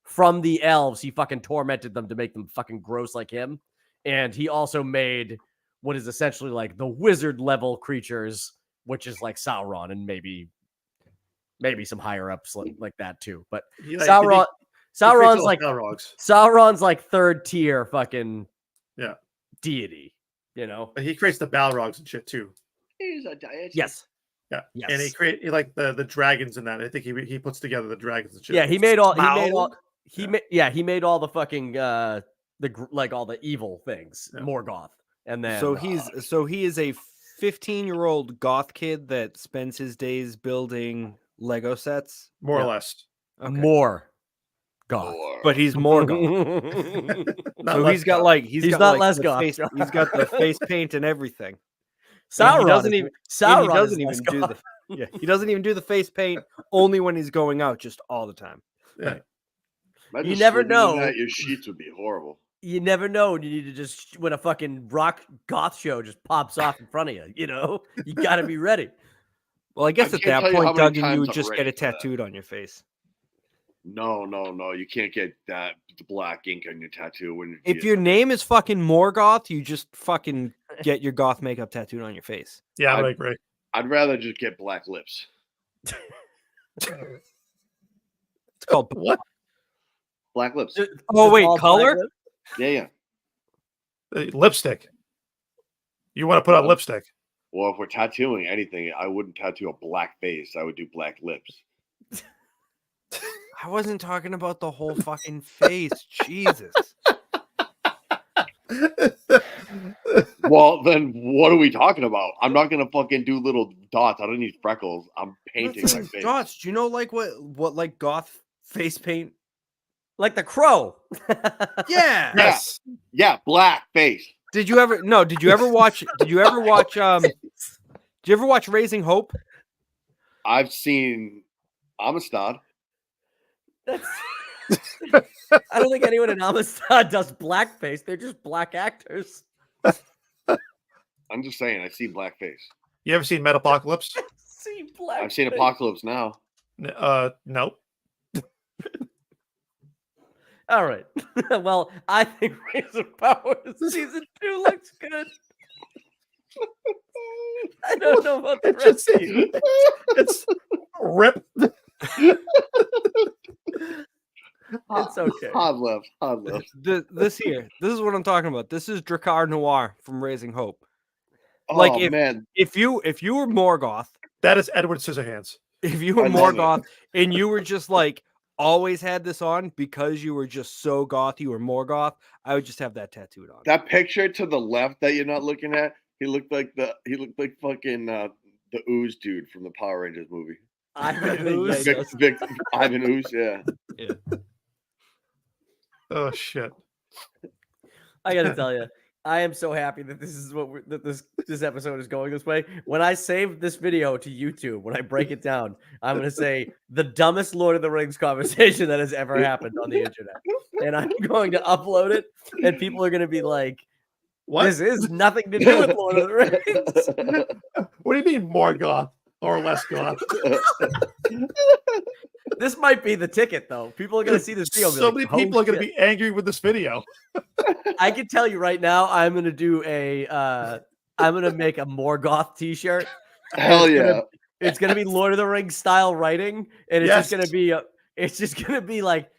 from the elves, he fucking tormented them to make them fucking gross like him. And he also made what is essentially like the wizard level creatures, which is like Sauron and maybe some higher ups like that too. But He, Sauron's like Balrogs. Sauron's like third tier fucking deity, you know? But he creates the Balrogs and shit too. He's a deity. Yes. Yeah. Yes. And he like the dragons in that. I think he puts together the dragons and shit. Yeah, he made all Smaug? he made all the fucking like all the evil things, Yeah. Morgoth, and then So he is a 15-year-old goth kid that spends his days building Lego sets. More Yeah. or less. Okay. more goth. Or- But he's more goth. Not So less he's got goth. like He's got not like less the goth, face, John. he's got the face paint and everything. Sauron doesn't is- even- Sauron And he doesn't is even less do goth. the he doesn't even do the face paint only when he's going out, just all the time. Yeah. Imagine You never sleeping in know. that, your sheets would be horrible. You never know when you need to just when a fucking rock goth show just pops off in front of you. You know, you got to be ready. Well, I guess I at can't that tell you how point, many Duggan, you times would I'm just get ready it for that. tattooed on your face. No, you can't get that black ink on your tattoo when If your name is fucking Morgoth, you just fucking get your goth makeup tattooed on your face. Yeah, I I- would agree. I'd rather just get black lips. It's called. What? Black lips. Oh, Just wait, all black color? lips? Yeah. Lipstick. You want to put on lipstick? Well, if we're tattooing anything, I wouldn't tattoo a black face. I would do black lips. I wasn't talking about the whole fucking face. Jesus. Well, then what are we talking about? I'm not gonna fucking do little dots. I don't need freckles. I'm painting my face. Dots. Do you know like what like goth face paint? Like the crow. Yeah. Yes. Yeah, black face. Did you ever watch Raising Hope? I've seen Amistad. That's. I don't think anyone in Amistad does blackface. They're just black actors. I'm just saying, I see black face. You ever seen Metapocalypse? See black. I've seen Apocalypse Now. Nope. All right. Well, I think Rings of Power season 2 looks good. I don't know about the rest of you. It's rip. It's okay. Hard left. This is what I'm talking about. This is Drakkar Noir from Raising Hope. Oh Like, man, If you were Morgoth, That is Edward Scissorhands. if you were I love it. Morgoth and you were just like always had this on because you were just so goth, you were Morgoth, I would just have that tattooed on. that picture to the left that you're not looking at, he looked like fucking the Ooze dude from the Power Rangers movie. Ivan Ooze? Ooze. Vic, Ivan Ooze, yeah. Oh shit. I gotta tell you, I am so happy that this is that this episode is going this way. When I save this video to YouTube, when I break it down, I'm gonna say the dumbest Lord of the Rings conversation that has ever happened on the internet, and I'm going to upload it, and people are gonna be like, What? "This is nothing to do with Lord of the Rings." What do you mean more goth or less goth? This might be the ticket, though. People are gonna see this video. and be So like, many "Oh, people are going to shit." be angry with this video. I can tell you right now, I'm gonna do a. I'm gonna make a Morgoth T-shirt. Hell it's gonna- yeah. It's gonna be Lord of the Rings style writing, and it's just Yes. gonna be it's just gonna be like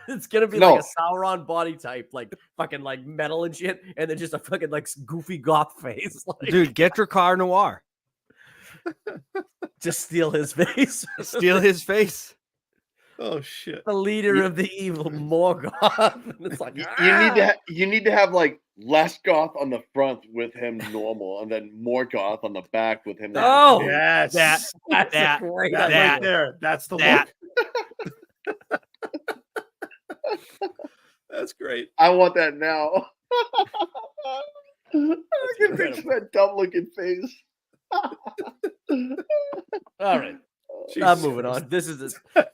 it's gonna be No. like a Sauron body type, like fucking like metal and shit, and then just a fucking like goofy goth face, like Dude, get Drakkar Noir. just steal his face. Steal his face. Oh shit. The leader of the evil Morgoth. And it's like You need to have like less goth on the front with him normal, and then more goth on the back with him. Oh, Yes. That- that's that- a great That idea. right there. That's the that. look. That's great. I want that now. I can incredible. picture that dumb looking face. All right. I'm Jesus moving Christ. on. This is a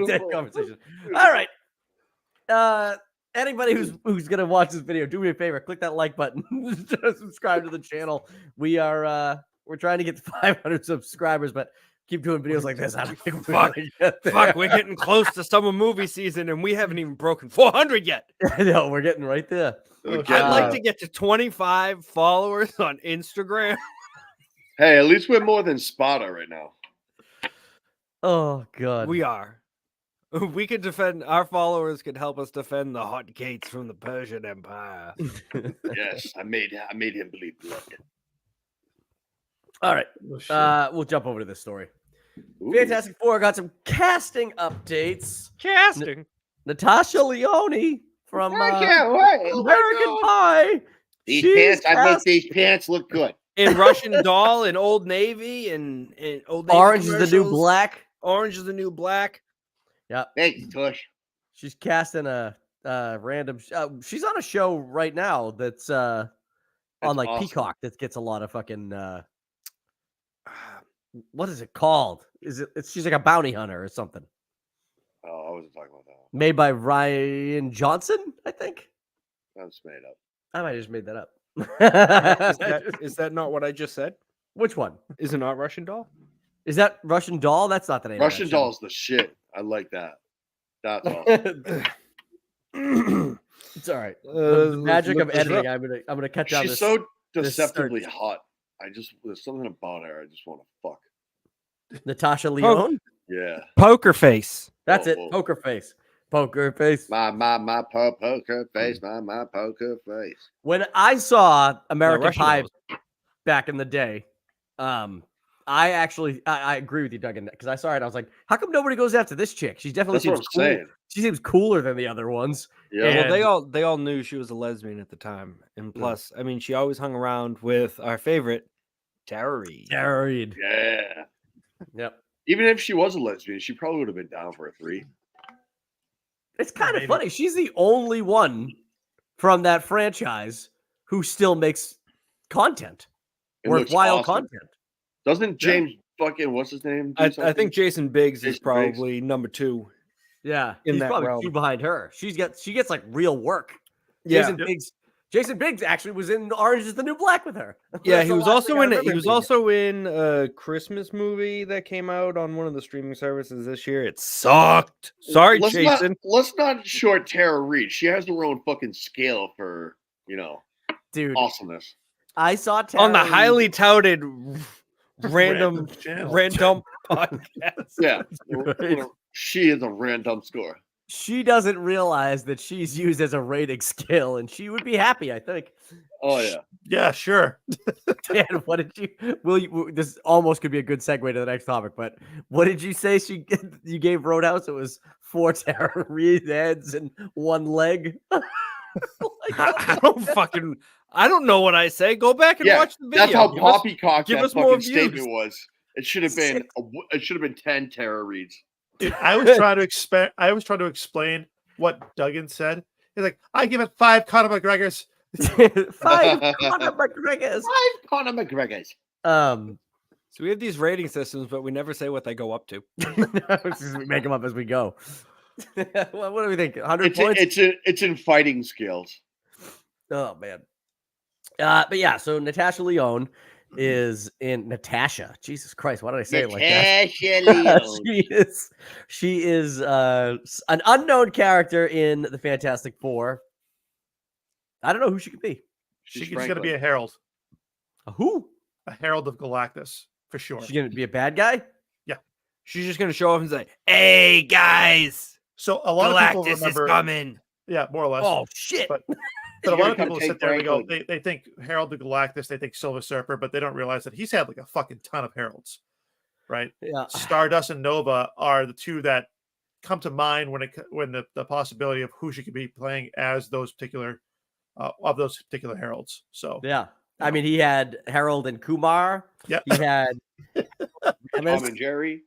dead conversation. All right. Anybody who's gonna watch this video, do me a favor, click that like button, subscribe to the channel. We're trying to get to 500 subscribers, but keep doing videos like this. I don't think we're Fuck. gonna get there. Fuck, we're getting close to summer movie season and we haven't even broken 400 yet. No, we're getting right there. Oh, I'd shit. like to get to 25 followers on Instagram. Hey, at least we're more than Sparta right now. Oh god. We are. We could defend, our followers could help us defend the hot gates from the Persian Empire. Yes, I made him bleed blood. All right. Oh, shit. We'll jump over to this story. Ooh. Fantastic Four got some casting updates. Casting. Natasha Leone from I can't wait. American Pie. These She's pants, I make cast- these pants look good. In Russian Doll, in Old Navy, and Old Navy Orange is the New commercials. Black. Orange is the New Black. Yeah, Thanks, Tush. she's cast in a random. She's on a show right now that's on That's like awesome. Peacock that gets a lot of fucking. What is it called? She's like a bounty hunter or something. Oh, I wasn't talking about that one. Made by Ryan Johnson, I think. That's made up. I might have just made that up. Is that not what I just said? Which one? Is it not Russian Doll? Is that Russian Doll? That's not the name. Russian of that show. Doll's the shit. I like that. That's awesome. It's all right. The magic of editing. I'm gonna cut down She's this. so this deceptively search. hot. There's something about her. I just want to fuck. Natasha Leone. Yeah. Poker Face. That's it. Oh. Poker face. Poker face. My poker face. My poker face. When I saw American Russian Pie Dolls. back in the day, I actually I agree with you, Duggan, because I saw it. I was like, how come nobody goes after this chick? She definitely That's what seems I'm cool. saying. She seems cooler than the other ones. Yeah. And- Well, they all knew she was a lesbian at the time, and plus, I mean, she always hung around with our favorite, Tara Reid. Tara Reid. Yeah. Yep. Even if she was a lesbian, she probably would have been down for a 3. It's kind of Maybe. funny. She's the only one from that franchise who still makes content, It looks worthwhile awesome. content. Doesn't James fucking what's his name? do I something? think Jason Biggs is Jason Biggs. probably number 2. Yeah, In he's that probably realm. 2 behind her. She gets like real work. Yeah, Jason Biggs actually was in Orange is the New Black with her. yeah. That's He the was last also thing I in. He remember was him being also in a Christmas movie that came out on one of the streaming services this year. It sucked. Sorry, let's Jason. Let's not short Tara Reid. She has her own fucking scale for in. Dude. awesomeness. I saw On the Tara Reid- highly touted random channel. podcast. Yeah. Right. She is a random score. She doesn't realize that she's used as a rating scale, and she would be happy, I think. Oh yeah. Yeah, sure. Dan, what did you? This almost could be a good segue to the next topic, but what did you say? You gave Roadhouse. It was 4 Tara Reid heads and 1 leg. I don't know what I say. Go back and Yeah, watch the video. That's how Give us- poppycock give that us more fucking statement views. was. It should have been. It should have been 10 Tara Reids. Dude, I was trying to explain what Duggan said. He's like, I give it 5 Conor McGregors. 5 Conor McGregors. 5 Conor McGregors. So we have these rating systems, but we never say what they go up to. We make them up as we go. What do we think? 100 points? It's in fighting skills. Oh man. But yeah, so Natasha Leone is in Natasha. Jesus Christ, why did I say it like that? Natasha Leone. she is an unknown character in the Fantastic Four. I don't know who she could be. She's going to be a herald, A who? a herald of Galactus for sure. She's gonna be a bad guy? She's just gonna show up and say, "Hey guys, So a lot of people Galactus is remember, coming." yeah, more or less. Oh shit. But She's a lot gonna of come people take sit there and go, Franklin. they think Herald of Galactus, they think Silver Surfer, but they don't realize that he's had like a fucking ton of heralds, right? Yeah. Stardust and Nova are the 2 that come to mind when the possibility of who she could be playing as those particular heralds. So Yeah. I mean, he had Harold and Kumar. yeah, He had Tom and Jerry.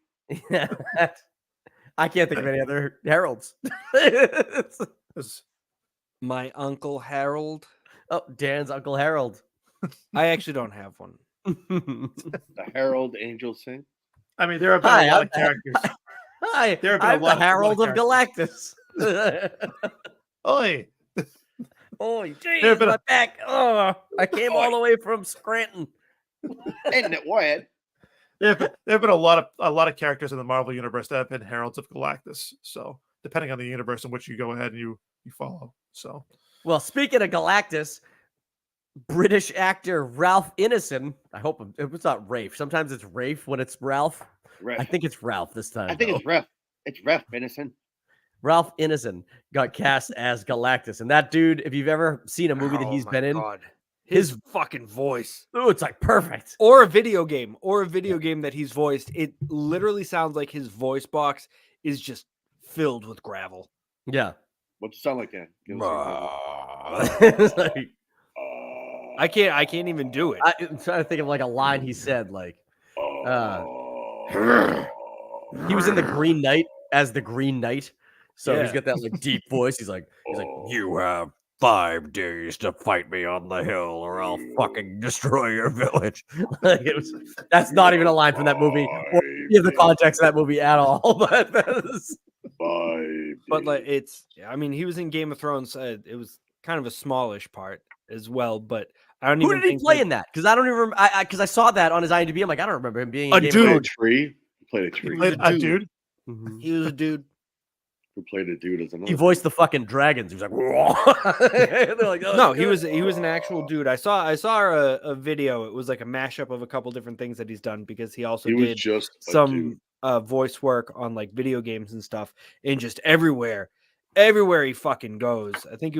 I can't think of any other heralds. This- My Uncle Harold. Oh, Dan's Uncle Harold. I actually don't have one. The Herald Angel Sing. I mean, there have been Hi, a lot I'm- of characters. Hi, There have been a I'm lot the of Herald of characters. Galactus. Oi, Oh, There jeez, have been my a- back. Oh, I came all the way from Scranton. Isn't it weird? there have been a lot of characters in the Marvel universe that have been heralds of Galactus. So depending on the universe in which you go ahead and you follow. So Well, speaking of Galactus, British actor Ralph Ineson. I hope it's not Rafe. Sometimes it's Rafe when it's Ralph. Ref. I think it's Ralph this time. I think though. it's Ref. It's Ref, Innocent. Ralph Ineson got cast as Galactus, and that dude, if you've ever seen a movie that he's Oh my been in, God. His fucking voice. oh, it's like perfect. Or a video game that he's voiced. It literally sounds like his voice box is just filled with gravel. Yeah. What's it sound like, Dan? Give us an example. It's like, I can't even do it. I'm trying to think of like a line he said. Like he was in the Green Knight as the Green Knight, so he's Yeah. got that like deep voice. He's like, you have 5 days to fight me on the hill, or I'll fucking destroy your village. Like that's not even a line from that movie. Or give the context of that movie at all. But But like I mean, he was in Game of Thrones. It was kind of a smallish part as well. But I don't who even did he think play in that? Because I don't even remember. Because I saw that on his IMDb. I'm like, I don't remember him being in A Game dude. of Played a Thrones. tree. Played a tree. Played a dude. Mhm. he was a dude. Who played a dude as another? He voiced the fucking dragons. He was like, they're like, oh, No, he was an actual dude. I saw a video. It was like a mashup of a couple different things that he's done because he also He was did just a dude. some voice work on like video games and stuff, and just everywhere he fucking goes. I think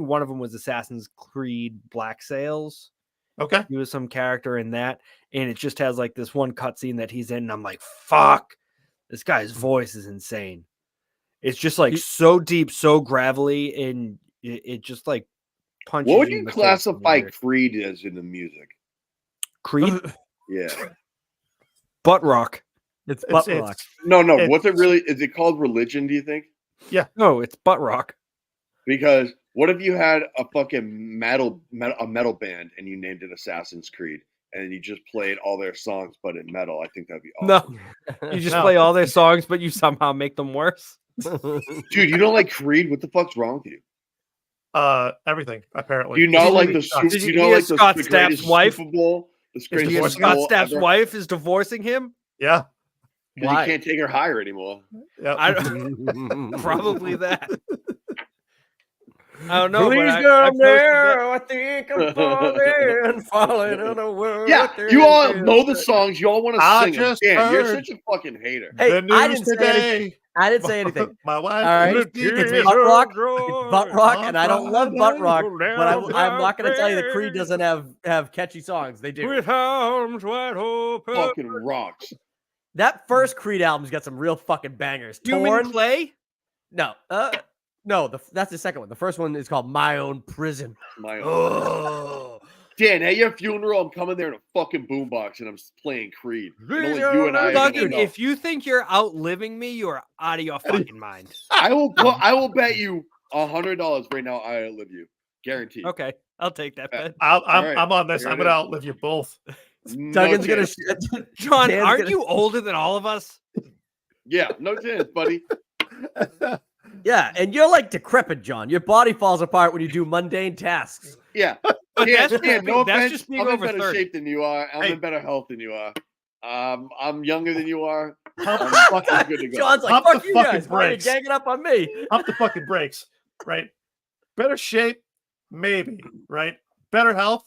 one of them was Assassin's Creed Black Sails. Okay. He was some character in that, and it just has like this one cutscene that he's in, and I'm like, fuck, this guy's voice is insane. It's just like so deep, so gravelly, and it just like punches. What would you you in the face classify when you hear it. Creed as in the music? Creed? Yeah. Butt rock. It's butt It's- rock. No. It's- What's it really? Is it called religion? Do you think? No, it's butt rock. Because what if you had a fucking metal band and you named it Assassin's Creed and you just played all their songs but in metal? I think that'd be awesome. No, you just No. play all their songs, but you somehow make them worse. Dude, you don't like Creed? What the fuck's wrong with you? Everything apparently. Do you know like the Did Super, Did you you know hear like the Scott the Stapp's greatest wife? Super Bowl? The Is greatest divorcing Super Scott Bowl Stapp's ever? wife is divorcing him. Yeah. 'Cause Why? you can't take her higher anymore. Yep. I don't, probably that. I don't know. Please but I come posted that. there. I think I'm falling in a world. Yeah, you all know the songs. You all want to I sing them. just Dan, you're heard- such a fucking hater. Hey, the I news didn't say anything. today. I didn't say anything. My wife. All right, was it's teasing butt me. rock. It's butt rock, and I don't love butt rock, but I'm not going to tell you that Creed doesn't have catchy songs. They do. With arms wide open. Fucking rocks. That first Creed album's got some real fucking bangers. Human Torn. clay. No, that's the second one. The first one is called My Own Prison. My Oh, Dan, at your funeral, I'm coming there in a fucking boombox and I'm playing Creed. And only you and I are gonna fucking! know. If you think you're outliving me, you're out of your fucking mind. I will bet you $100 right now I outlive you. Guaranteed. Okay, I'll take that bet. I'm on this. There I'm it gonna is. outlive you both. No Duggan's gonna. chance. John, Dan's aren't gonna- you older than all of us? Yeah, no chance, buddy. Yeah, and you're like decrepit, John. Your body falls apart when you do mundane tasks. Yeah. But Dan, that's Dan, no that's offense. just being I'm in over better 30. shape than you are. I'm Hey. in better health than you are. I'm younger than you are. Pump, I'm the fucking good to go. John's like, Pump the fuck you fucking guys. Why are you brakes. ganging up on me? pump the fucking brakes, right? Better shape, maybe, right? Better health,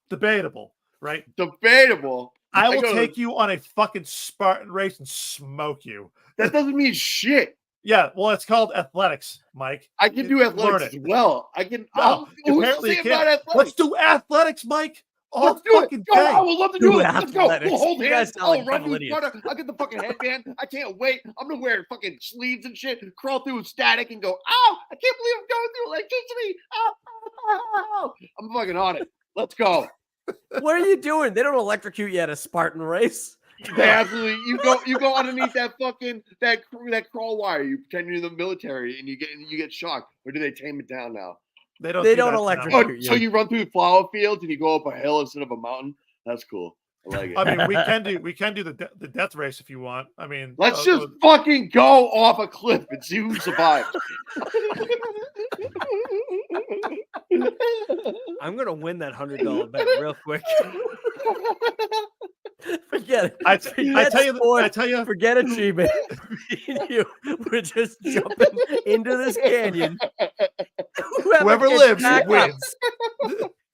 debatable, right? Debatable. I will go to- take you on a fucking Spartan race and smoke you. That doesn't mean shit. Yeah, well, it's called athletics, Mike. I can do Learn athletics it. as well. I can. No, who's apparently to you say about can't. athletics? Let's do athletics, Mike. All Let's do fucking it. Go, I day. would love to Do do it. Let's go. athletics. We'll hold You guys hands. sound I'll like run fucking through Sparta. I'll get the fucking headband. I can't wait. I'm gonna wear fucking sleeves and shit. Crawl through static and go. Ow! I can't believe I'm going through electricity. Ow! Ow, ow, ow. I'm fucking on it. Let's go. What are you doing? They don't electrocute you at a Spartan race. They absolutely. You go underneath that fucking that crawl wire. You pretend you're in the military and you get shocked. Or do they tame it down now? They don't. They do don't that now. electrocute. Oh, so you run through flower fields and you go up a hill instead of a mountain. That's cool. I like it. I mean, we can do the death race if you want. I mean, Let's just fucking go off a cliff and see who survives. I'm gonna win that $100 bet real quick. Forget it. I Forget tell you, sport. I tell you, Forget achievement. Me and you, we're just jumping into this canyon. whoever gets lives back up, wins.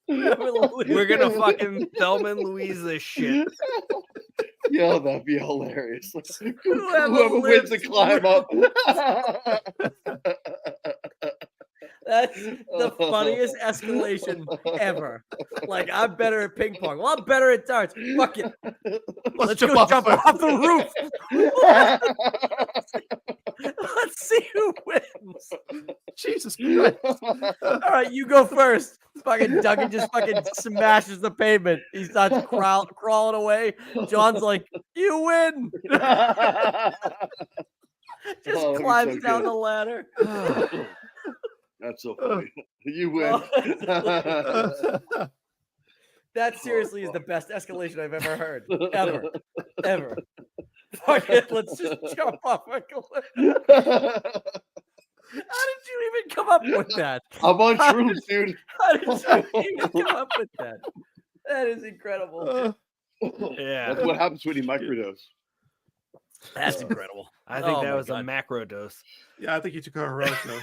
whoever lives- We're gonna fucking Thelma and Louise this shit. Yo, that'd be hilarious. Whoever Whoever wins the lives climb up. That's the funniest escalation ever. Like, I'm better at ping pong. Well, I'm better at darts. Fuck it. Let's jump go off jump the- off the roof. Let's see who wins. Jesus Christ. All right, you go first. Fucking Duggan just fucking smashes the pavement. He starts crawling away. John's like, "You win." Just Oh, that'd be climbs so down good. the ladder. That's so funny. You win. Oh. That seriously is the best escalation I've ever heard. Ever. Fuck it, let's just jump off a cliff. How did you even come up with that? I'm on shrooms, dude. How did you even come up with that? That is incredible. Yeah. That's what happens when you microdose. That's incredible. I think Oh that my was a God. macro dose. Yeah, I think you took a heroic dose.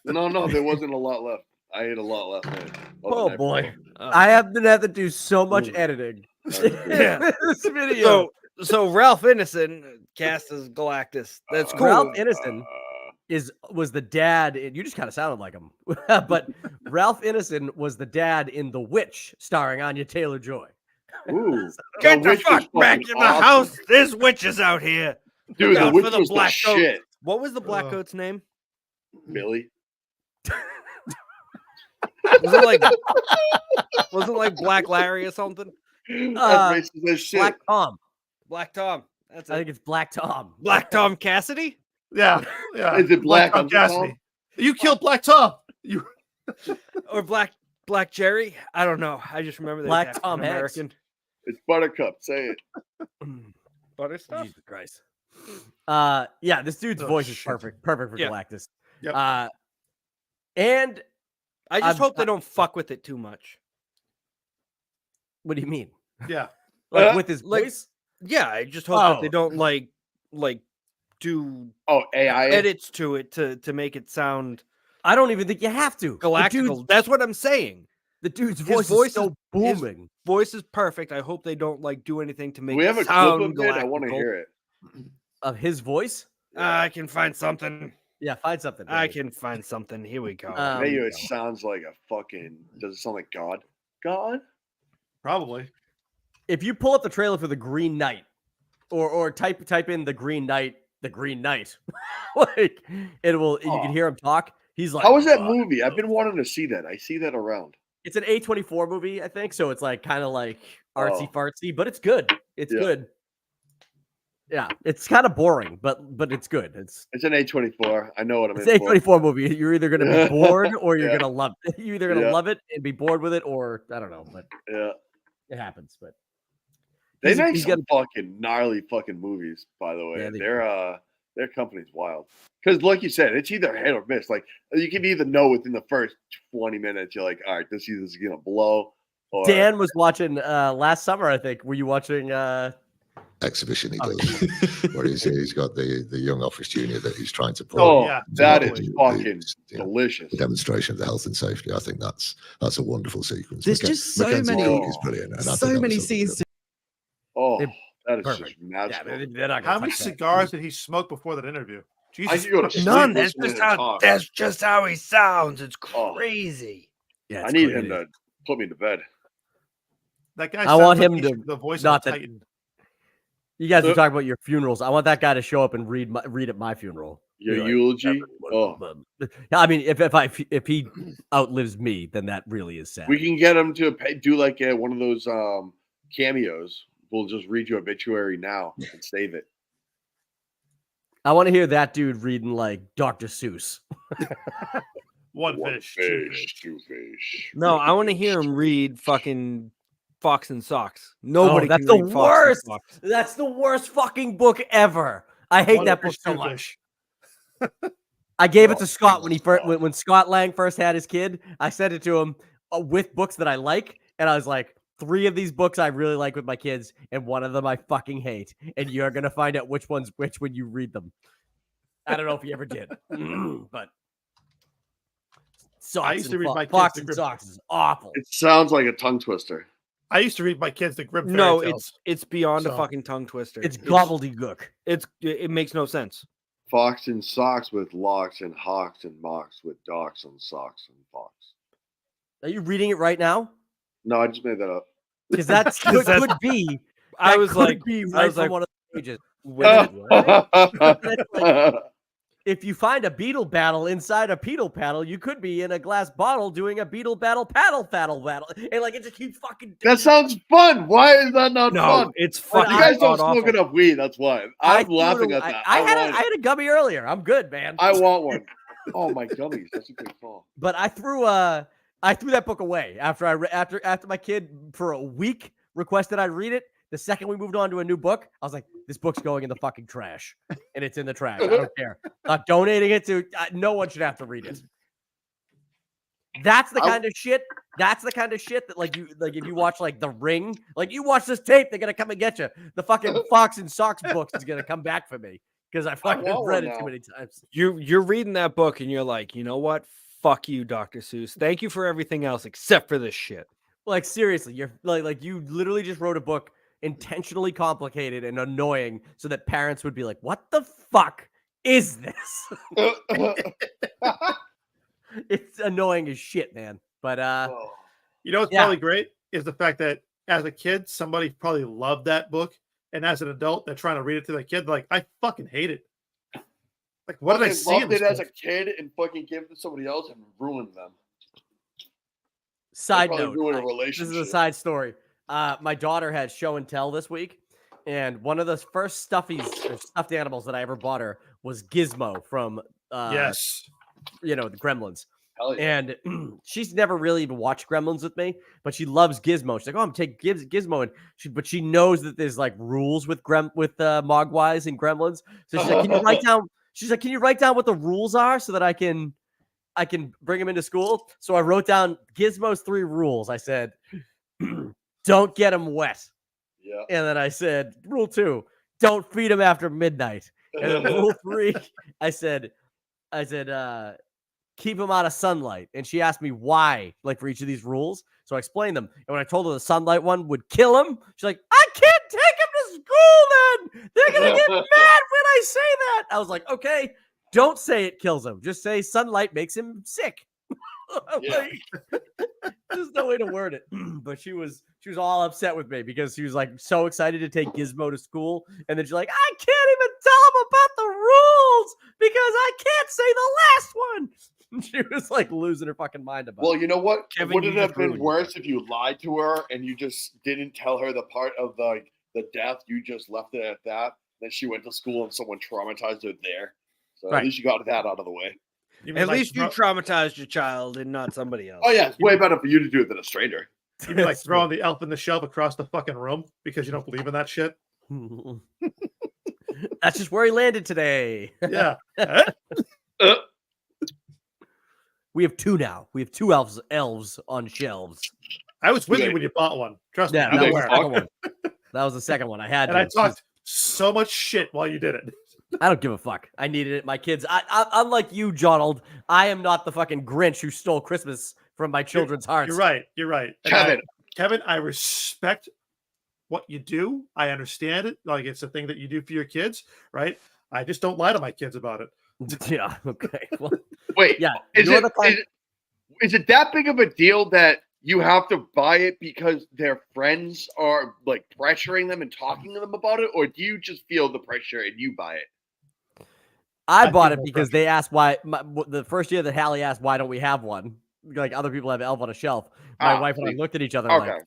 No, there wasn't a lot left. I ate a lot last night. Oh boy. Oh. I have been having to do so much Ooh. editing. Yeah. This video. So Ralph Ineson cast as Galactus. That's cool. Ralph Ineson was the dad. You just kind of sounded like him, but Ralph Ineson was the dad in The Witch, starring Anya Taylor-Joy. Ooh. Get the Witch was fuck back fucking in the awesome. house. There's witches out here. Dude, Look the out witch for the was the black goat. shit. What was the black goat's name? Billy. Wasn't like Black Larry or something? That's racist as shit. Black Tom. Black Tom. That's I it. think it's Black Tom. Black Tom Cassidy? Yeah. Is it Black Tom Uncle Tom? Cassidy. You killed Black Tom. You Or Black Jerry? I don't know. I just remember that Black he's Tom Hanks. American. It's Buttercup. Say it. Butterstuff? Jesus Christ. Yeah, this dude's Oh, voice is shit. perfect for Yeah. Galactus. Yep. And I just I'm- hope they don't fuck with it too much. what do you mean? yeah. Like with his like- voice? Yeah, I just hope that Oh. they don't like do Oh, AI. edits to it to make it sound I don't even think you have to. galactical. That's what I'm saying. The dude's His voice voice is so his- booming. Voice is perfect. I hope they don't like do anything to Do make we have it a clip sound of it? I want to galactical. hear it. Of his voice? I can find something. Yeah, find something. I baby. can find something. Here we go. Um, Maybe it sounds like a fucking. Does it sound like God? God? Probably. If you pull up the trailer for the Green Knight, or type in the Green Knight, like it will. You Oh. can hear him talk. He's like, How was that "Fuck." movie? I've been wanting to see that. I see that around. It's an A24 movie, I think. So it's like kind of like artsy Oh. fartsy, but it's good. It's Yeah. good. Yeah, it's kind of boring, but it's good. It's It's an A24. I know what I'm It's in an for. A24 movie. You're either gonna be bored or you're Yeah. gonna love it. You're either gonna Yeah. love it and be bored with it, or I don't know, but Yeah. it happens. But They He's- make he's some fucking gnarly fucking movies, by the way. Yeah, they Their company's wild. Because like you said, it's either hit or miss. Like you can either know within the first 20 minutes, you're like, all right, this either is gonna blow or Dan was watching last summer, I think. Were you watching exhibition he Oh. does, where he's got the young office junior that he's trying to put. Oh, yeah, that is totally. fucking Yeah. delicious. The demonstration of the health and safety. I think that's a wonderful sequence. There's just so Mackenzie many- Clark is brilliant, and I think So that many was something scenes. that- Oh, It- that is perfect. just magical. they're not How gonna many touch that. cigars did he smoke before that interview? I Jesus could go to Christ. sleep None. That's listening just to him how. talk. That's just how he sounds. It's Oh. crazy. Yeah, I it's need crazy. him to put me to bed. That guy. I sounds want like him he's to the voice not of a that- Titan. You guys were talking about your funerals. I want that guy to show up and read at my funeral. Your Be like, eulogy. "Everyone Oh, loved-" Yeah, I mean, if he outlives me, then that really is sad. we can get him to do like one of those cameos. We'll just read your obituary now and save it. I want to hear that dude reading like Dr. Seuss. One One fish. Two fish, fish. two fish. No, I want to hear him read fucking Fox and Socks. Nobody. that's can the read Fox and worst. Socks. That's the worst fucking book ever. I hate One that book fish, so two much. fish. I gave it Oh, to Scott when God. when Scott Lang first had his kid. I sent it to him with books that I like, and I was like, 3 of these books I really like with my kids, and one of them I fucking hate, and you're gonna find out which one's which when you read them. I don't know if he ever did, but Socks used to and read Fo- my kids Fox the and Grim- Socks is awful. It sounds like a tongue twister. I used to read my kids the Grim Fairy No, Tales. it's beyond a So- fucking tongue twister. It's gobbledygook. It makes no sense. Fox and socks with locks and hawks and mocks with docks and socks and fox. Are you reading it right now? No, I just made that up. Because that could be. I that was could like, be I right was from like, one of the pages. wait, what? if you find a beetle battle inside a pedal paddle, you could be in a glass bottle doing a beetle battle battle. And like it just keeps fucking. That sounds fun. Why is that not No, fun? it's When fucking. You guys don't god-awful. smoke enough weed. That's why. I'm laughing at that. I had a gummy earlier. I'm good, man. I want one. Oh, my gummies. That's a good call. But I threw that book away after my kid for a week requested I read it. The second we moved on to a new book, I was like, this book's going in the fucking trash. And it's in the trash. I don't care. Not donating it to no one should have to read it. That's the kind of shit. That's the kind of shit that like if you watch like The Ring, like you watch this tape, they're gonna come and get you. The fucking Fox and Socks books is gonna come back for me because I fucking want read one it too now. many times. You're reading that book and you're like, you know what? Fuck you, Dr. Seuss. Thank you for everything else except for this shit. Like seriously, you're like you literally just wrote a book intentionally complicated and annoying so that parents would be like, what the fuck is this? It's annoying as shit, man. But You know what's Yeah. probably great is the fact that as a kid, somebody probably loved that book, and as an adult, they're trying to read it to their kid. Like, I fucking hate it. Like, what did I see? in loved this it as a book? kid and fucking gave it to somebody else and ruined them. side Probably note, ruin a this relationship. is a side story. My daughter had show and tell this week, and one of the first stuffed animals that I ever bought her was Gizmo from Yes. the Gremlins. Hell yeah. And she's never really even watched Gremlins with me, but she loves Gizmo. She's like, "Oh, I'm taking Gizmo," and she knows that there's like rules with Mogwais and Gremlins. So she's like, "Can you write down?" She's like, "Can you write down what the rules are so that I can bring him into school?" So I wrote down Gizmo's 3 rules. I said, "Don't get him wet," Yeah. and then I said, "Rule 2, don't feed him after midnight," and then rule 3, I said, keep him out of sunlight. And she asked me why, like for each of these rules. So I explained them. And when I told her the sunlight one would kill him, she's like, I can't take him to school then. They're going to get mad when I say that. I was like, okay, don't say it kills him. Just say sunlight makes him sick. Yeah. There's no way to word it. But she was all upset with me because she was like so excited to take Gizmo to school. And then she's like, I can't even tell him about the rules because I can't say the last one. She was like losing her fucking mind about Well, it. you know what? Kevin, Would you it have just been ruined it. worse if you lied to her and you just didn't tell her the part of the death? You just left it at that. Then she went to school and someone traumatized her there. So Right. at least you got that out of the way. You mean At like least you traumatized your child and not somebody else. Oh yeah, it's way better for you to do it than a stranger. You mean like throwing the elf in the shelf across the fucking room because you don't believe in that shit? That's just where he landed today. Yeah. We have 2 now. We have 2 elves on shelves. I was with Yeah. you when you bought one. Trust Yeah, me. that I'm was the aware. second one. That was the second one. I had And to. I talked so much shit while you did it. I don't give a fuck. I needed it. My kids. Unlike you, Jonald, I am not the fucking Grinch who stole Christmas from my children's hearts. You're right. You're right. And Kevin. Kevin, I respect what you do. I understand it. Like it's a thing that you do for your kids, right? I just don't lie to my kids about it. Yeah. Okay. Well, Wait, yeah. is you're it, the kind- is it that big of a deal that you have to buy it because their friends are like pressuring them and talking to them about it, or do you just feel the pressure and you buy it? I I bought feel it no because they asked why. The first year that Hallie asked, why don't we have one? Like other people have elf on a shelf. My wife and I see. looked at each other Okay. like,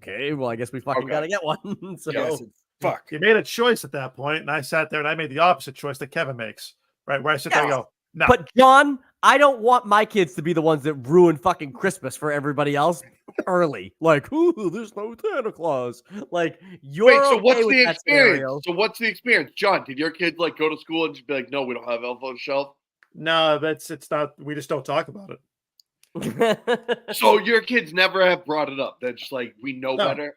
okay, well, I guess we fucking Okay. gotta get one. So Yes. Fuck. You made a choice at that point, and I sat there and I made the opposite choice that Kevin makes, right? Where I sit there and Yes. go, no. But John, I don't want my kids to be the ones that ruin fucking Christmas for everybody else early. Like, ooh, there's no Santa Claus. Like, you're Wait, so okay what's with the that experience? scenario. So what's the experience, John? Did your kids like go to school and just be like, "No, we don't have elf on the shelf"? No, it's not. We just don't talk about it. So your kids never have brought it up. They're just like, we know No. better.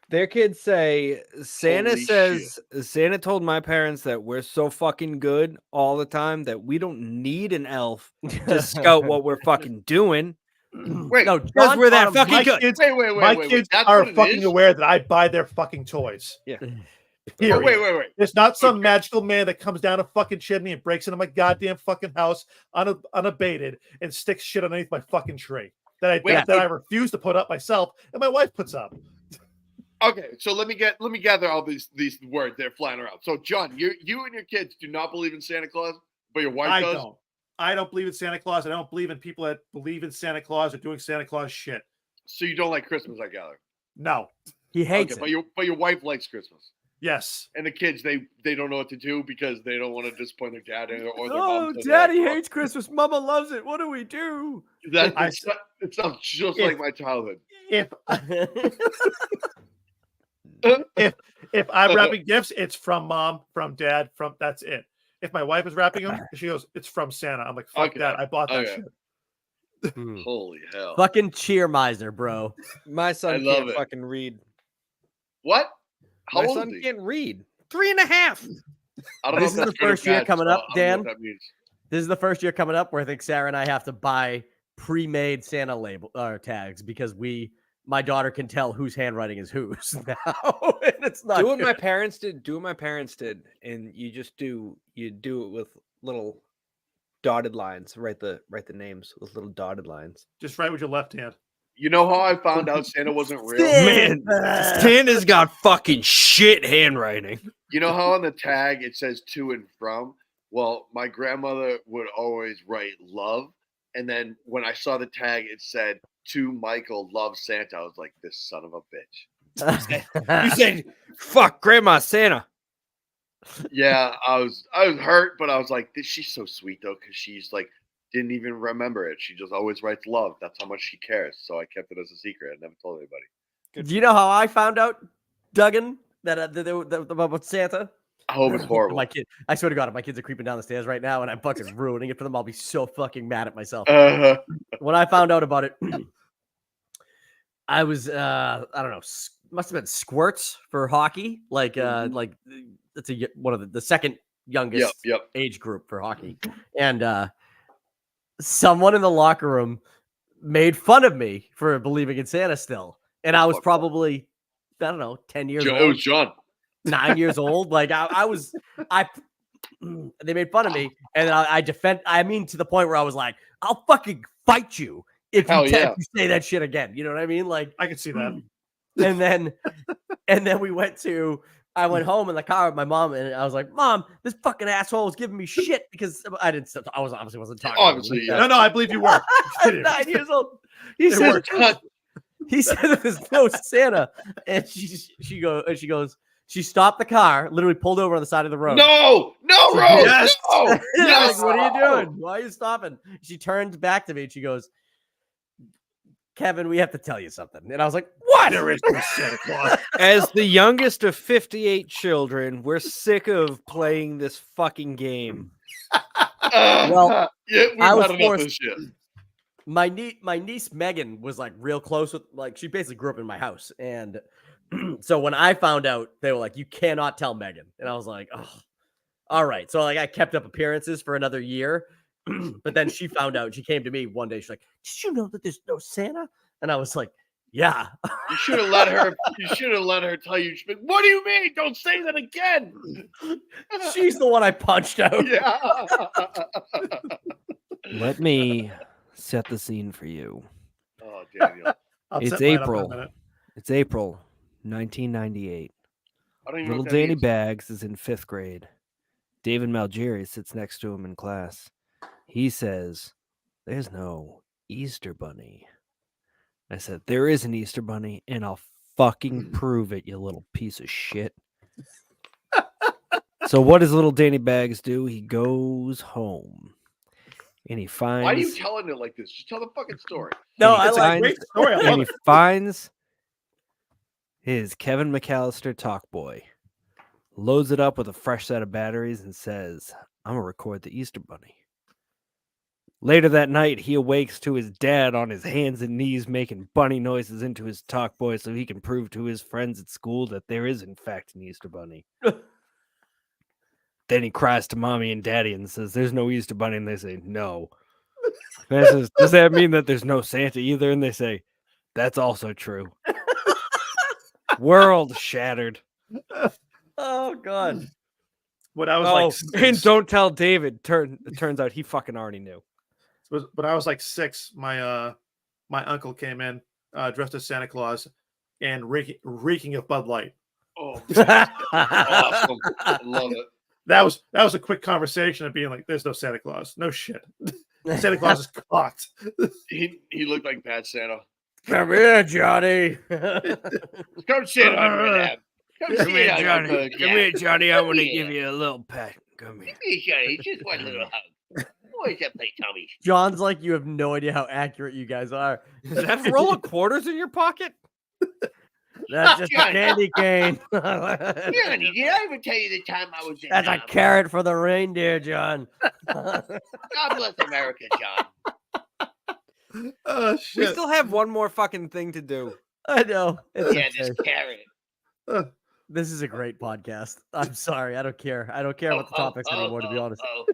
Their kids say Santa Holy says Santa told my parents that we're so fucking good all the time that we don't need an elf to scout what we're fucking doing. Wait, No, Because John we're that bought 'em- fucking My good. kids, wait. my kids That's are what it fucking is? aware that I buy their fucking toys. Yeah. Oh, Period. wait. There's not some Okay. magical man that comes down a fucking chimney and breaks into my goddamn fucking house unabated and sticks shit underneath my fucking tree that Wait, I refuse to put up myself and my wife puts up. Okay, so let me gather all these words that are flying around. So, John, you and your kids do not believe in Santa Claus, but your wife does. I don't believe in Santa Claus. I don't believe in people that believe in Santa Claus or doing Santa Claus shit. So you don't like Christmas, I gather. No. He hates Okay, it. but your wife likes Christmas. Yes. And the kids, they don't know what to do because they don't want to disappoint their dad or their mom. Oh, so they're Daddy like, hates Christmas. Mama loves it. What do we do? It sounds just like my childhood. If if I'm wrapping gifts, it's from mom, from dad, from that's it. If my wife is wrapping them, she goes, "It's from Santa." I'm like, "Fuck that! I bought that shit." Holy hell! Fucking cheermiser, bro. My son I love can't it. fucking read. What? How My old son is he? can't read. 3.5. I don't This know is if the that's good or first year bad, coming so up, I don't know Dan. what that means. This is the first year coming up where I think Sarah and I have to buy pre-made Santa label tags because my daughter can tell whose handwriting is whose now. And it's not Do what good. my parents did. Do what my parents did, and you do it with little dotted lines. Write the names with little dotted lines. Just write with your left hand. You know how I found out Santa wasn't real? Man, Santa's got fucking shit handwriting. You know how on the tag it says to and from? Well, my grandmother would always write love. And then when I saw the tag, it said to Michael, love Santa. I was like, this son of a bitch. You said, fuck Grandma Santa. Yeah, I was hurt, but I was like, she's so sweet though, because she's like didn't even remember it. She just always writes love. That's how much she cares. So I kept it as a secret. I never told anybody. Do you know how I found out, Duggan, that about Santa? I hope it's horrible. My kid, I swear to God, if my kids are creeping down the stairs right now and I'm fucking ruining it for them, I'll be so fucking mad at myself. When I found out about it, I was I don't know, must have been squirts for hockey, like that's one of the second youngest age group for hockey, and someone in the locker room made fun of me for believing in Santa still, and I was probably, I don't know, 10 years old. It was John. 9 years old. Like they made fun of me, and I mean, to the point where I was like, I'll fucking fight you if you say that shit again. You know what I mean? Like, I can see that. And then I went home in the car with my mom, and I was like, Mom, this fucking asshole was giving me shit because I obviously wasn't talking. Obviously, No, I believe you were. I'm 9 years old. He said there's no Santa, and she goes. She stopped the car, literally pulled over on the side of the road. No, Rose. Yes. No. Yes. Like, what are you doing? Why are you stopping? She turns back to me and she goes, Kevin, we have to tell you something. And I was like, what? There is no Santa Claus. As the youngest of 58 children, we're sick of playing this fucking game. Well, we've I was had enough of forced- this shit. My niece Megan was like real close with, like, she basically grew up in my house. And so when I found out, they were like, you cannot tell Megan. And I was like, oh, all right. So like I kept up appearances for another year. But then she found out, and she came to me one day. She's like, did you know that there's no Santa? And I was like, yeah. You should have let her. You should have let her tell you. She'd be, what do you mean? Don't say that again. She's the one I punched out. Yeah. Let me set the scene for you. Oh, Daniel. It's April. It's April 1998. I don't even Little know what that Danny means. Bags is in 5th grade. David Malgeri sits next to him in class. He says, there's no Easter Bunny. I said, there is an Easter Bunny, and I'll fucking prove it, you little piece of shit. So what does little Danny Bags do? He goes home, and he finds... Why are you telling it like this? Just tell the fucking story. No, And he I like finds- Great story. I and love he it. finds his Kevin McAllister talk boy, loads it up with a fresh set of batteries, and says, I'm going to record the Easter Bunny. Later that night, he awakes to his dad on his hands and knees making bunny noises into his talk boy so he can prove to his friends at school that there is, in fact, an Easter Bunny. Then he cries to mommy and daddy and says, there's no Easter Bunny. And they say, no. And I says, does that mean that there's no Santa either? And they say, that's also true. World shattered. oh god. When I was like and 6, don't tell David. It turns out he fucking already knew. when I was like 6, my uncle came in dressed as Santa Claus, and reeking of Bud Light. Oh, awesome. I love it. That was a quick conversation of being like, "There's no Santa Claus. No shit. Santa Claus is cocked." He looked like Bad Santa. Come here, Johnny. Come sit on me, lap. Come Come sit here, on Johnny. my Come here, Johnny. I want to Yeah. give you a little pat. Come here. Come here, Johnny. Just one little hug. Where's that play, Tommy? John's like, you have no idea how accurate you guys are. Is that a roll of quarters in your pocket? That's just a Johnny. candy cane. Johnny, did I ever tell you the time I was in That's a carrot for the reindeer, John. God bless America, John. Oh We shit! still have one more fucking thing to do. I know. It's Yeah, okay. this carrot. This is a great podcast. I'm sorry. I don't care. I don't care about the topics anymore, to be honest. Oh.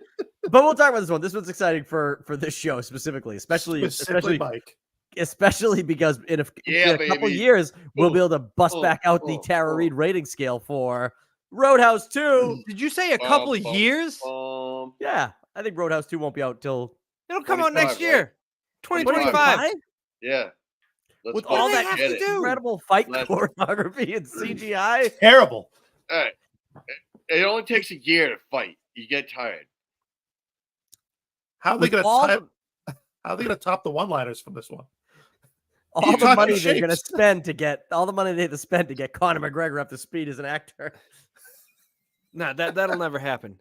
But we'll talk about this one. This one's exciting for this show specifically, especially Mike. because in a Yeah, couple baby. years we'll be Oh, able to bust oh, back out the oh, Tara oh. Reid rating scale for Roadhouse 2. Did you say a couple of years? Yeah, I think Roadhouse 2 won't be out till It'll come out 25, next year. 2025. Yeah. Let's With What all do they that have get to it. do? incredible fight Let's- choreography and CGI. Terrible. Hey, it only takes a year to fight. You get tired. How are they With all gonna how are they gonna top the one-liners from this one? All You're the talking money they're gonna shapes. spend to get to get Conor McGregor up to speed as an actor. Nah, that'll never happen.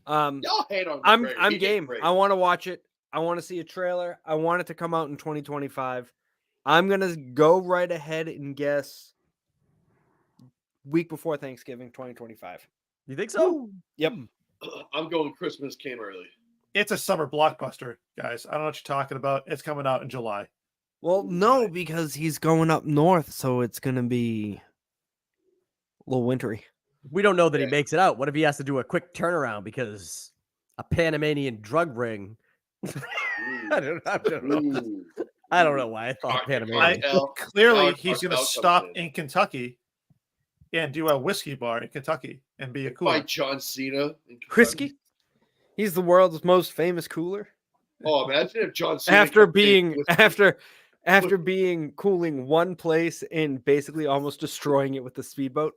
Y'all hate on I'm McGregor. He did game. great. I want to watch it. I want to see a trailer. I want it to come out in 2025. I'm gonna go right ahead and guess week before Thanksgiving, 2025. You think so? Yep. I'm going Christmas came early. It's a summer blockbuster, guys. I don't know what you're talking about. It's coming out in July. Well, no, because he's going up north, so it's gonna be a little wintry. We don't know that he Yeah. makes it out. What if he has to do a quick turnaround because a Panamanian drug ring? I don't know. Ooh. I don't know why I thought Cartel. Panamanian. Clearly, Howard he's going to Cartel stop comes in. in Kentucky and do a whiskey bar in Kentucky and be a cool. By John Cena. in Kentucky. Whiskey. He's the world's most famous cooler. Oh, imagine if John Cena After kept saying being whiskey. after being cooling one place and basically almost destroying it with the speedboat.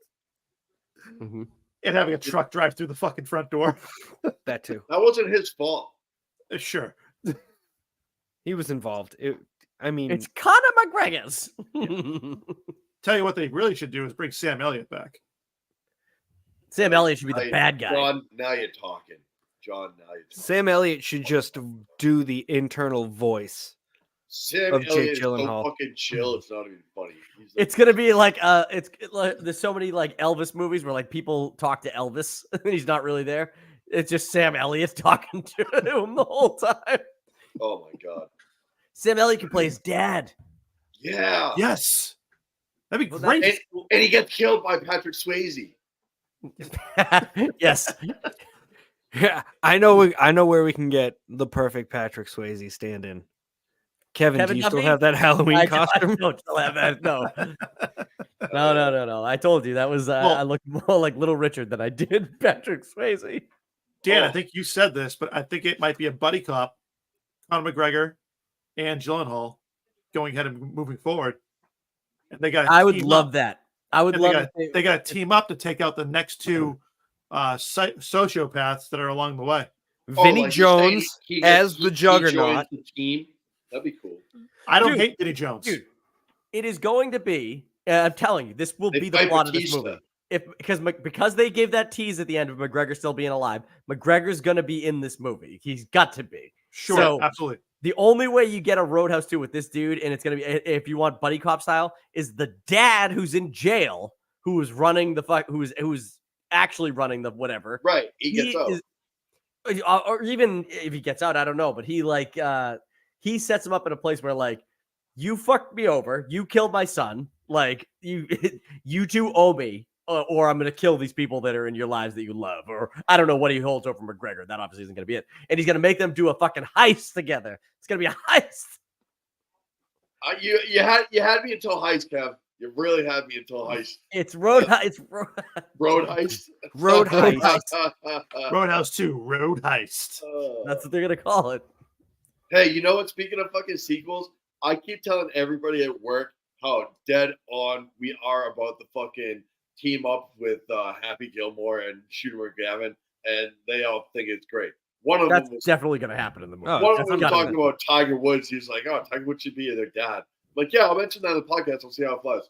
Mhm. And having a truck drive through the fucking front door. That too. That wasn't his fault. Sure. He was involved. I mean, It's Conor McGregor's. Tell you what they really should do is bring Sam Elliott back. Sam Elliott should be the Hey, bad guy. John, now you're talking. John, now you're talking. Sam Elliott should just do the internal voice. Sam of Jake Elliott is so Gyllenhaal. fucking chill. It's not even funny. He's It's gonna be like there's so many like Elvis movies where like people talk to Elvis and he's not really there. It's just Sam Elliott talking to him the whole time. oh my god. Sam Elliott can play his dad. Yeah. Yes. That'd be Well, great. And he gets killed by Patrick Swayze. Yes. Yeah, I know where we can get the perfect Patrick Swayze stand-in. Kevin, Kevin do you still Duffy? have that Halloween I costume? don't still have that. No. No. I told you that was I looked more like Little Richard than I did Patrick Swayze. Dan, I Oh. think you said this, but I think it might be a buddy cop, Conor McGregor and Gyllenhaal going ahead and moving forward. And they got. I would love that. I would And love they got to team up to take out the next two sociopaths that are along the way. Vinny like you're saying Jones he as he the Juggernaut. joins the team. That'd be cool. I don't Dude, hate Vinny Jones. Dude, it is going to be. I'm telling you, this will They be the fight plot of this Batista. movie. Because they gave that tease at the end of McGregor still being alive, McGregor's going to be in this movie. He's got to be. Sure, So- absolutely. The only way you get a Roadhouse 2 with this dude, and it's going to be if you want buddy cop style, is the dad who's in jail, who is running the who's actually running the whatever. Right. He gets out. Or even if he gets out, I don't know. But he sets him up in a place where like, you fucked me over, you killed my son, like you two owe me, or I'm gonna kill these people that are in your lives that you love, or I don't know what he holds over McGregor. That obviously isn't gonna be it, and he's gonna make them do a fucking heist together. It's gonna be a heist. You had me until heist, Kev. You really had me until heist. It's road. It's Road heist. Road heist. Roadhouse 2, Road Heist. That's what they're gonna call it. Hey, you know what? Speaking of fucking sequels, I keep telling everybody at work how dead on we are about the fucking team up with Happy Gilmore and Shooter McGavin, and they all think it's great. One of That's them was definitely going to happen in the movie. Oh, one of That's them was gotta talking about Tiger Woods. He's like, "Oh, Tiger Woods should be their dad." I'm like, yeah, I'll mention that in the podcast. We'll see how it flies.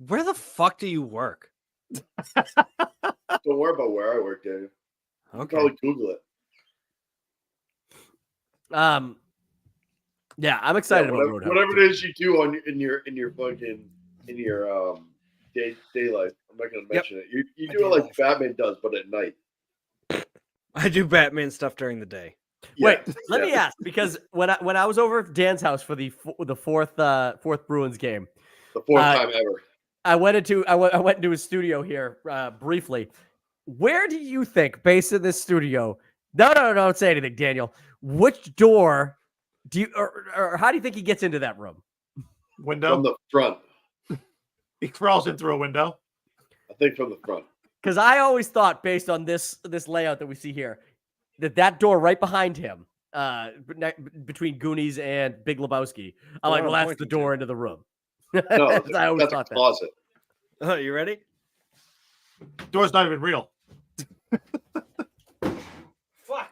Where the fuck do you work? Don't worry about where I work, Dave. Okay. Probably Google it. Yeah, I'm excited about whatever, Roadhouse. whatever it is you do on in your day life. I'm not going to mention it. You do it like Batman does, but at night. I do Batman stuff during the day. Wait, Yeah. let me ask, because when I was over at Dan's house for the fourth Bruins game, The fourth time ever. I went into his studio here briefly. Where do you think, based in this studio? No, don't say anything, Daniel. Which door do you or how do you think he gets into that room? Window. From the front. He crawls in through a window. I think from the front. Because I always thought, based on this layout that we see here, that door right behind him, between Goonies and Big Lebowski, I'm like, well, that's the door into the room. No, I always that's a thought that. closet. Oh, you ready? Door's not even real. Fuck.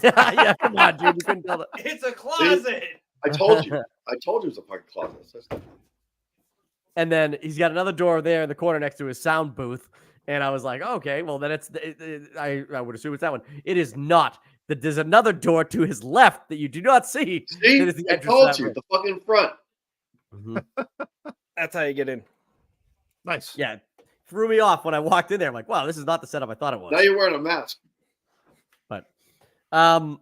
Yeah, come on, dude. You couldn't tell that. It's a closet. I told you. I told you it was a fucking closet. And then he's got another door there in the corner next to his sound booth. And I was like, okay, well, then I would assume it's that one. It is not. There's another door to his left that you do not see. See? That is the I entrance to told that you. room. The fucking front. Mhm. That's how you get in. Nice. Yeah. Threw me off when I walked in there. I'm like, wow, this is not the setup I thought it was. Now you're wearing a mask. But, do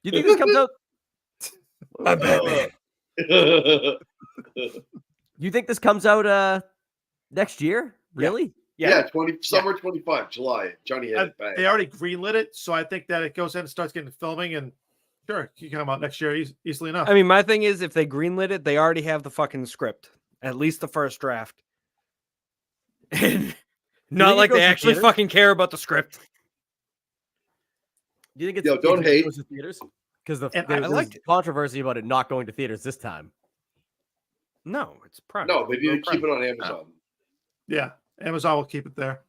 you think this comes out? My baby. You think this comes out next year? Really? Yeah, summer 25, July. Johnny hit it. Bang. They already greenlit it, so I think that it goes in and starts getting filming, and sure, it can come out next year easily enough. I mean, my thing is, if they greenlit it, they already have the fucking script, at least the first draft. And not think like it goes they to actually theaters? fucking care about the script. Do you think it's Yo, don't hate. goes to theaters? Because And I there's liked it. controversy about it not going to theaters this time. No, it's prime. No, they need to Prime. keep it on Amazon. Yeah, Amazon will keep it there.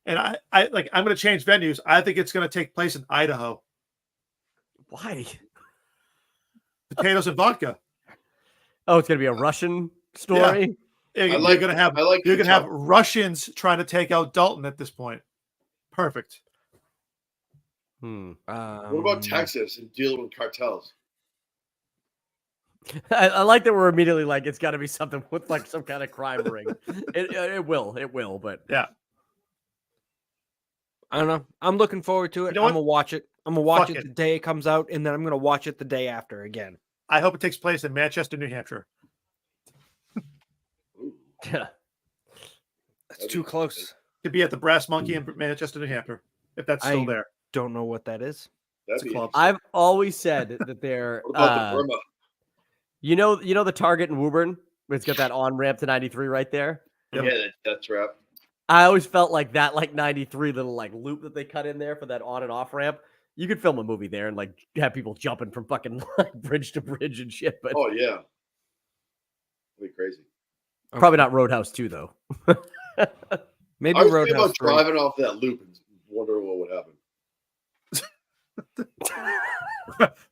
And I'm going to change venues. I think it's going to take place in Idaho. Why? Potatoes and vodka. Oh, it's gonna be a Russian story. You're like- going to have I like you're going to have Kentucky. Russians trying to take out Dalton at this point. Perfect. What about Texas and dealing with cartels? I like that we're immediately like it's got to be something with like some kind of crime ring. It will, but Yeah. I don't know. I'm looking forward to it. You know what? I'm gonna watch it. I'm gonna watch Fuck it it. the day it comes out, and then I'm gonna watch it the day after again. I hope it takes place in Manchester, New Hampshire. yeah. That's too close. To be at the Brass Monkey in Manchester, New Hampshire, if that's still I- there. Don't know what that is. That'd It's a be club. I've always said that they're What about the Burma? you know the Target in Woburn, where it's got that on ramp to 93 right there. Yep. Yeah, that's right. I always felt like that, like 93 little like loop that they cut in there for that on and off ramp. You could film a movie there and like have people jumping from fucking like, bridge to bridge and shit, but Oh yeah, that'd be crazy. probably not Roadhouse 2 though. Maybe I was thinking Roadhouse about 3. driving off that loop and wondering what would happen.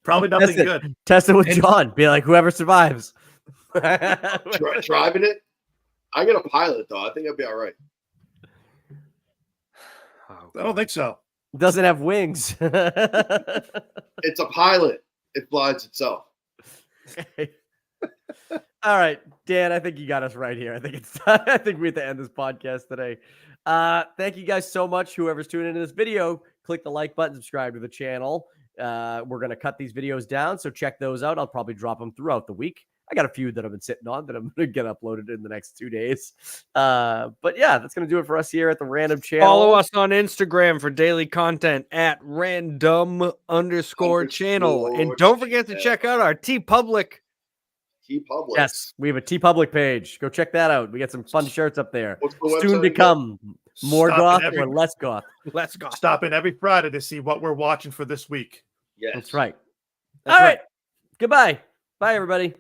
Probably nothing That's it. good. Test it with John. Be like, whoever survives. Driving it, I get a pilot though. I think I'd be all right. Oh, I don't think so. Doesn't have wings. It's a pilot. It flies itself. All right, Dan, I think you got us right here. I think it's I think we have to end this podcast today. Thank you guys so much. Whoever's tuning into this video, click the like button, subscribe to the channel. We're going to cut these videos down, so check those out. I'll probably drop them throughout the week. I got a few that I've been sitting on that I'm going to get uploaded in the next 2 days. But yeah, that's going to do it for us here at the Random Channel. Follow us on Instagram for daily content at random_channel. And don't forget to check out our TeePublic. TeePublic. Yes, we have a TeePublic page. Go check that out. We got some fun shirts up there. What's the Soon website to again? come. More Stop goth in every- or less goth. Let's go. Stop in every Friday to see what we're watching for this week. Yes. That's right. That's All right. Goodbye. Bye, everybody.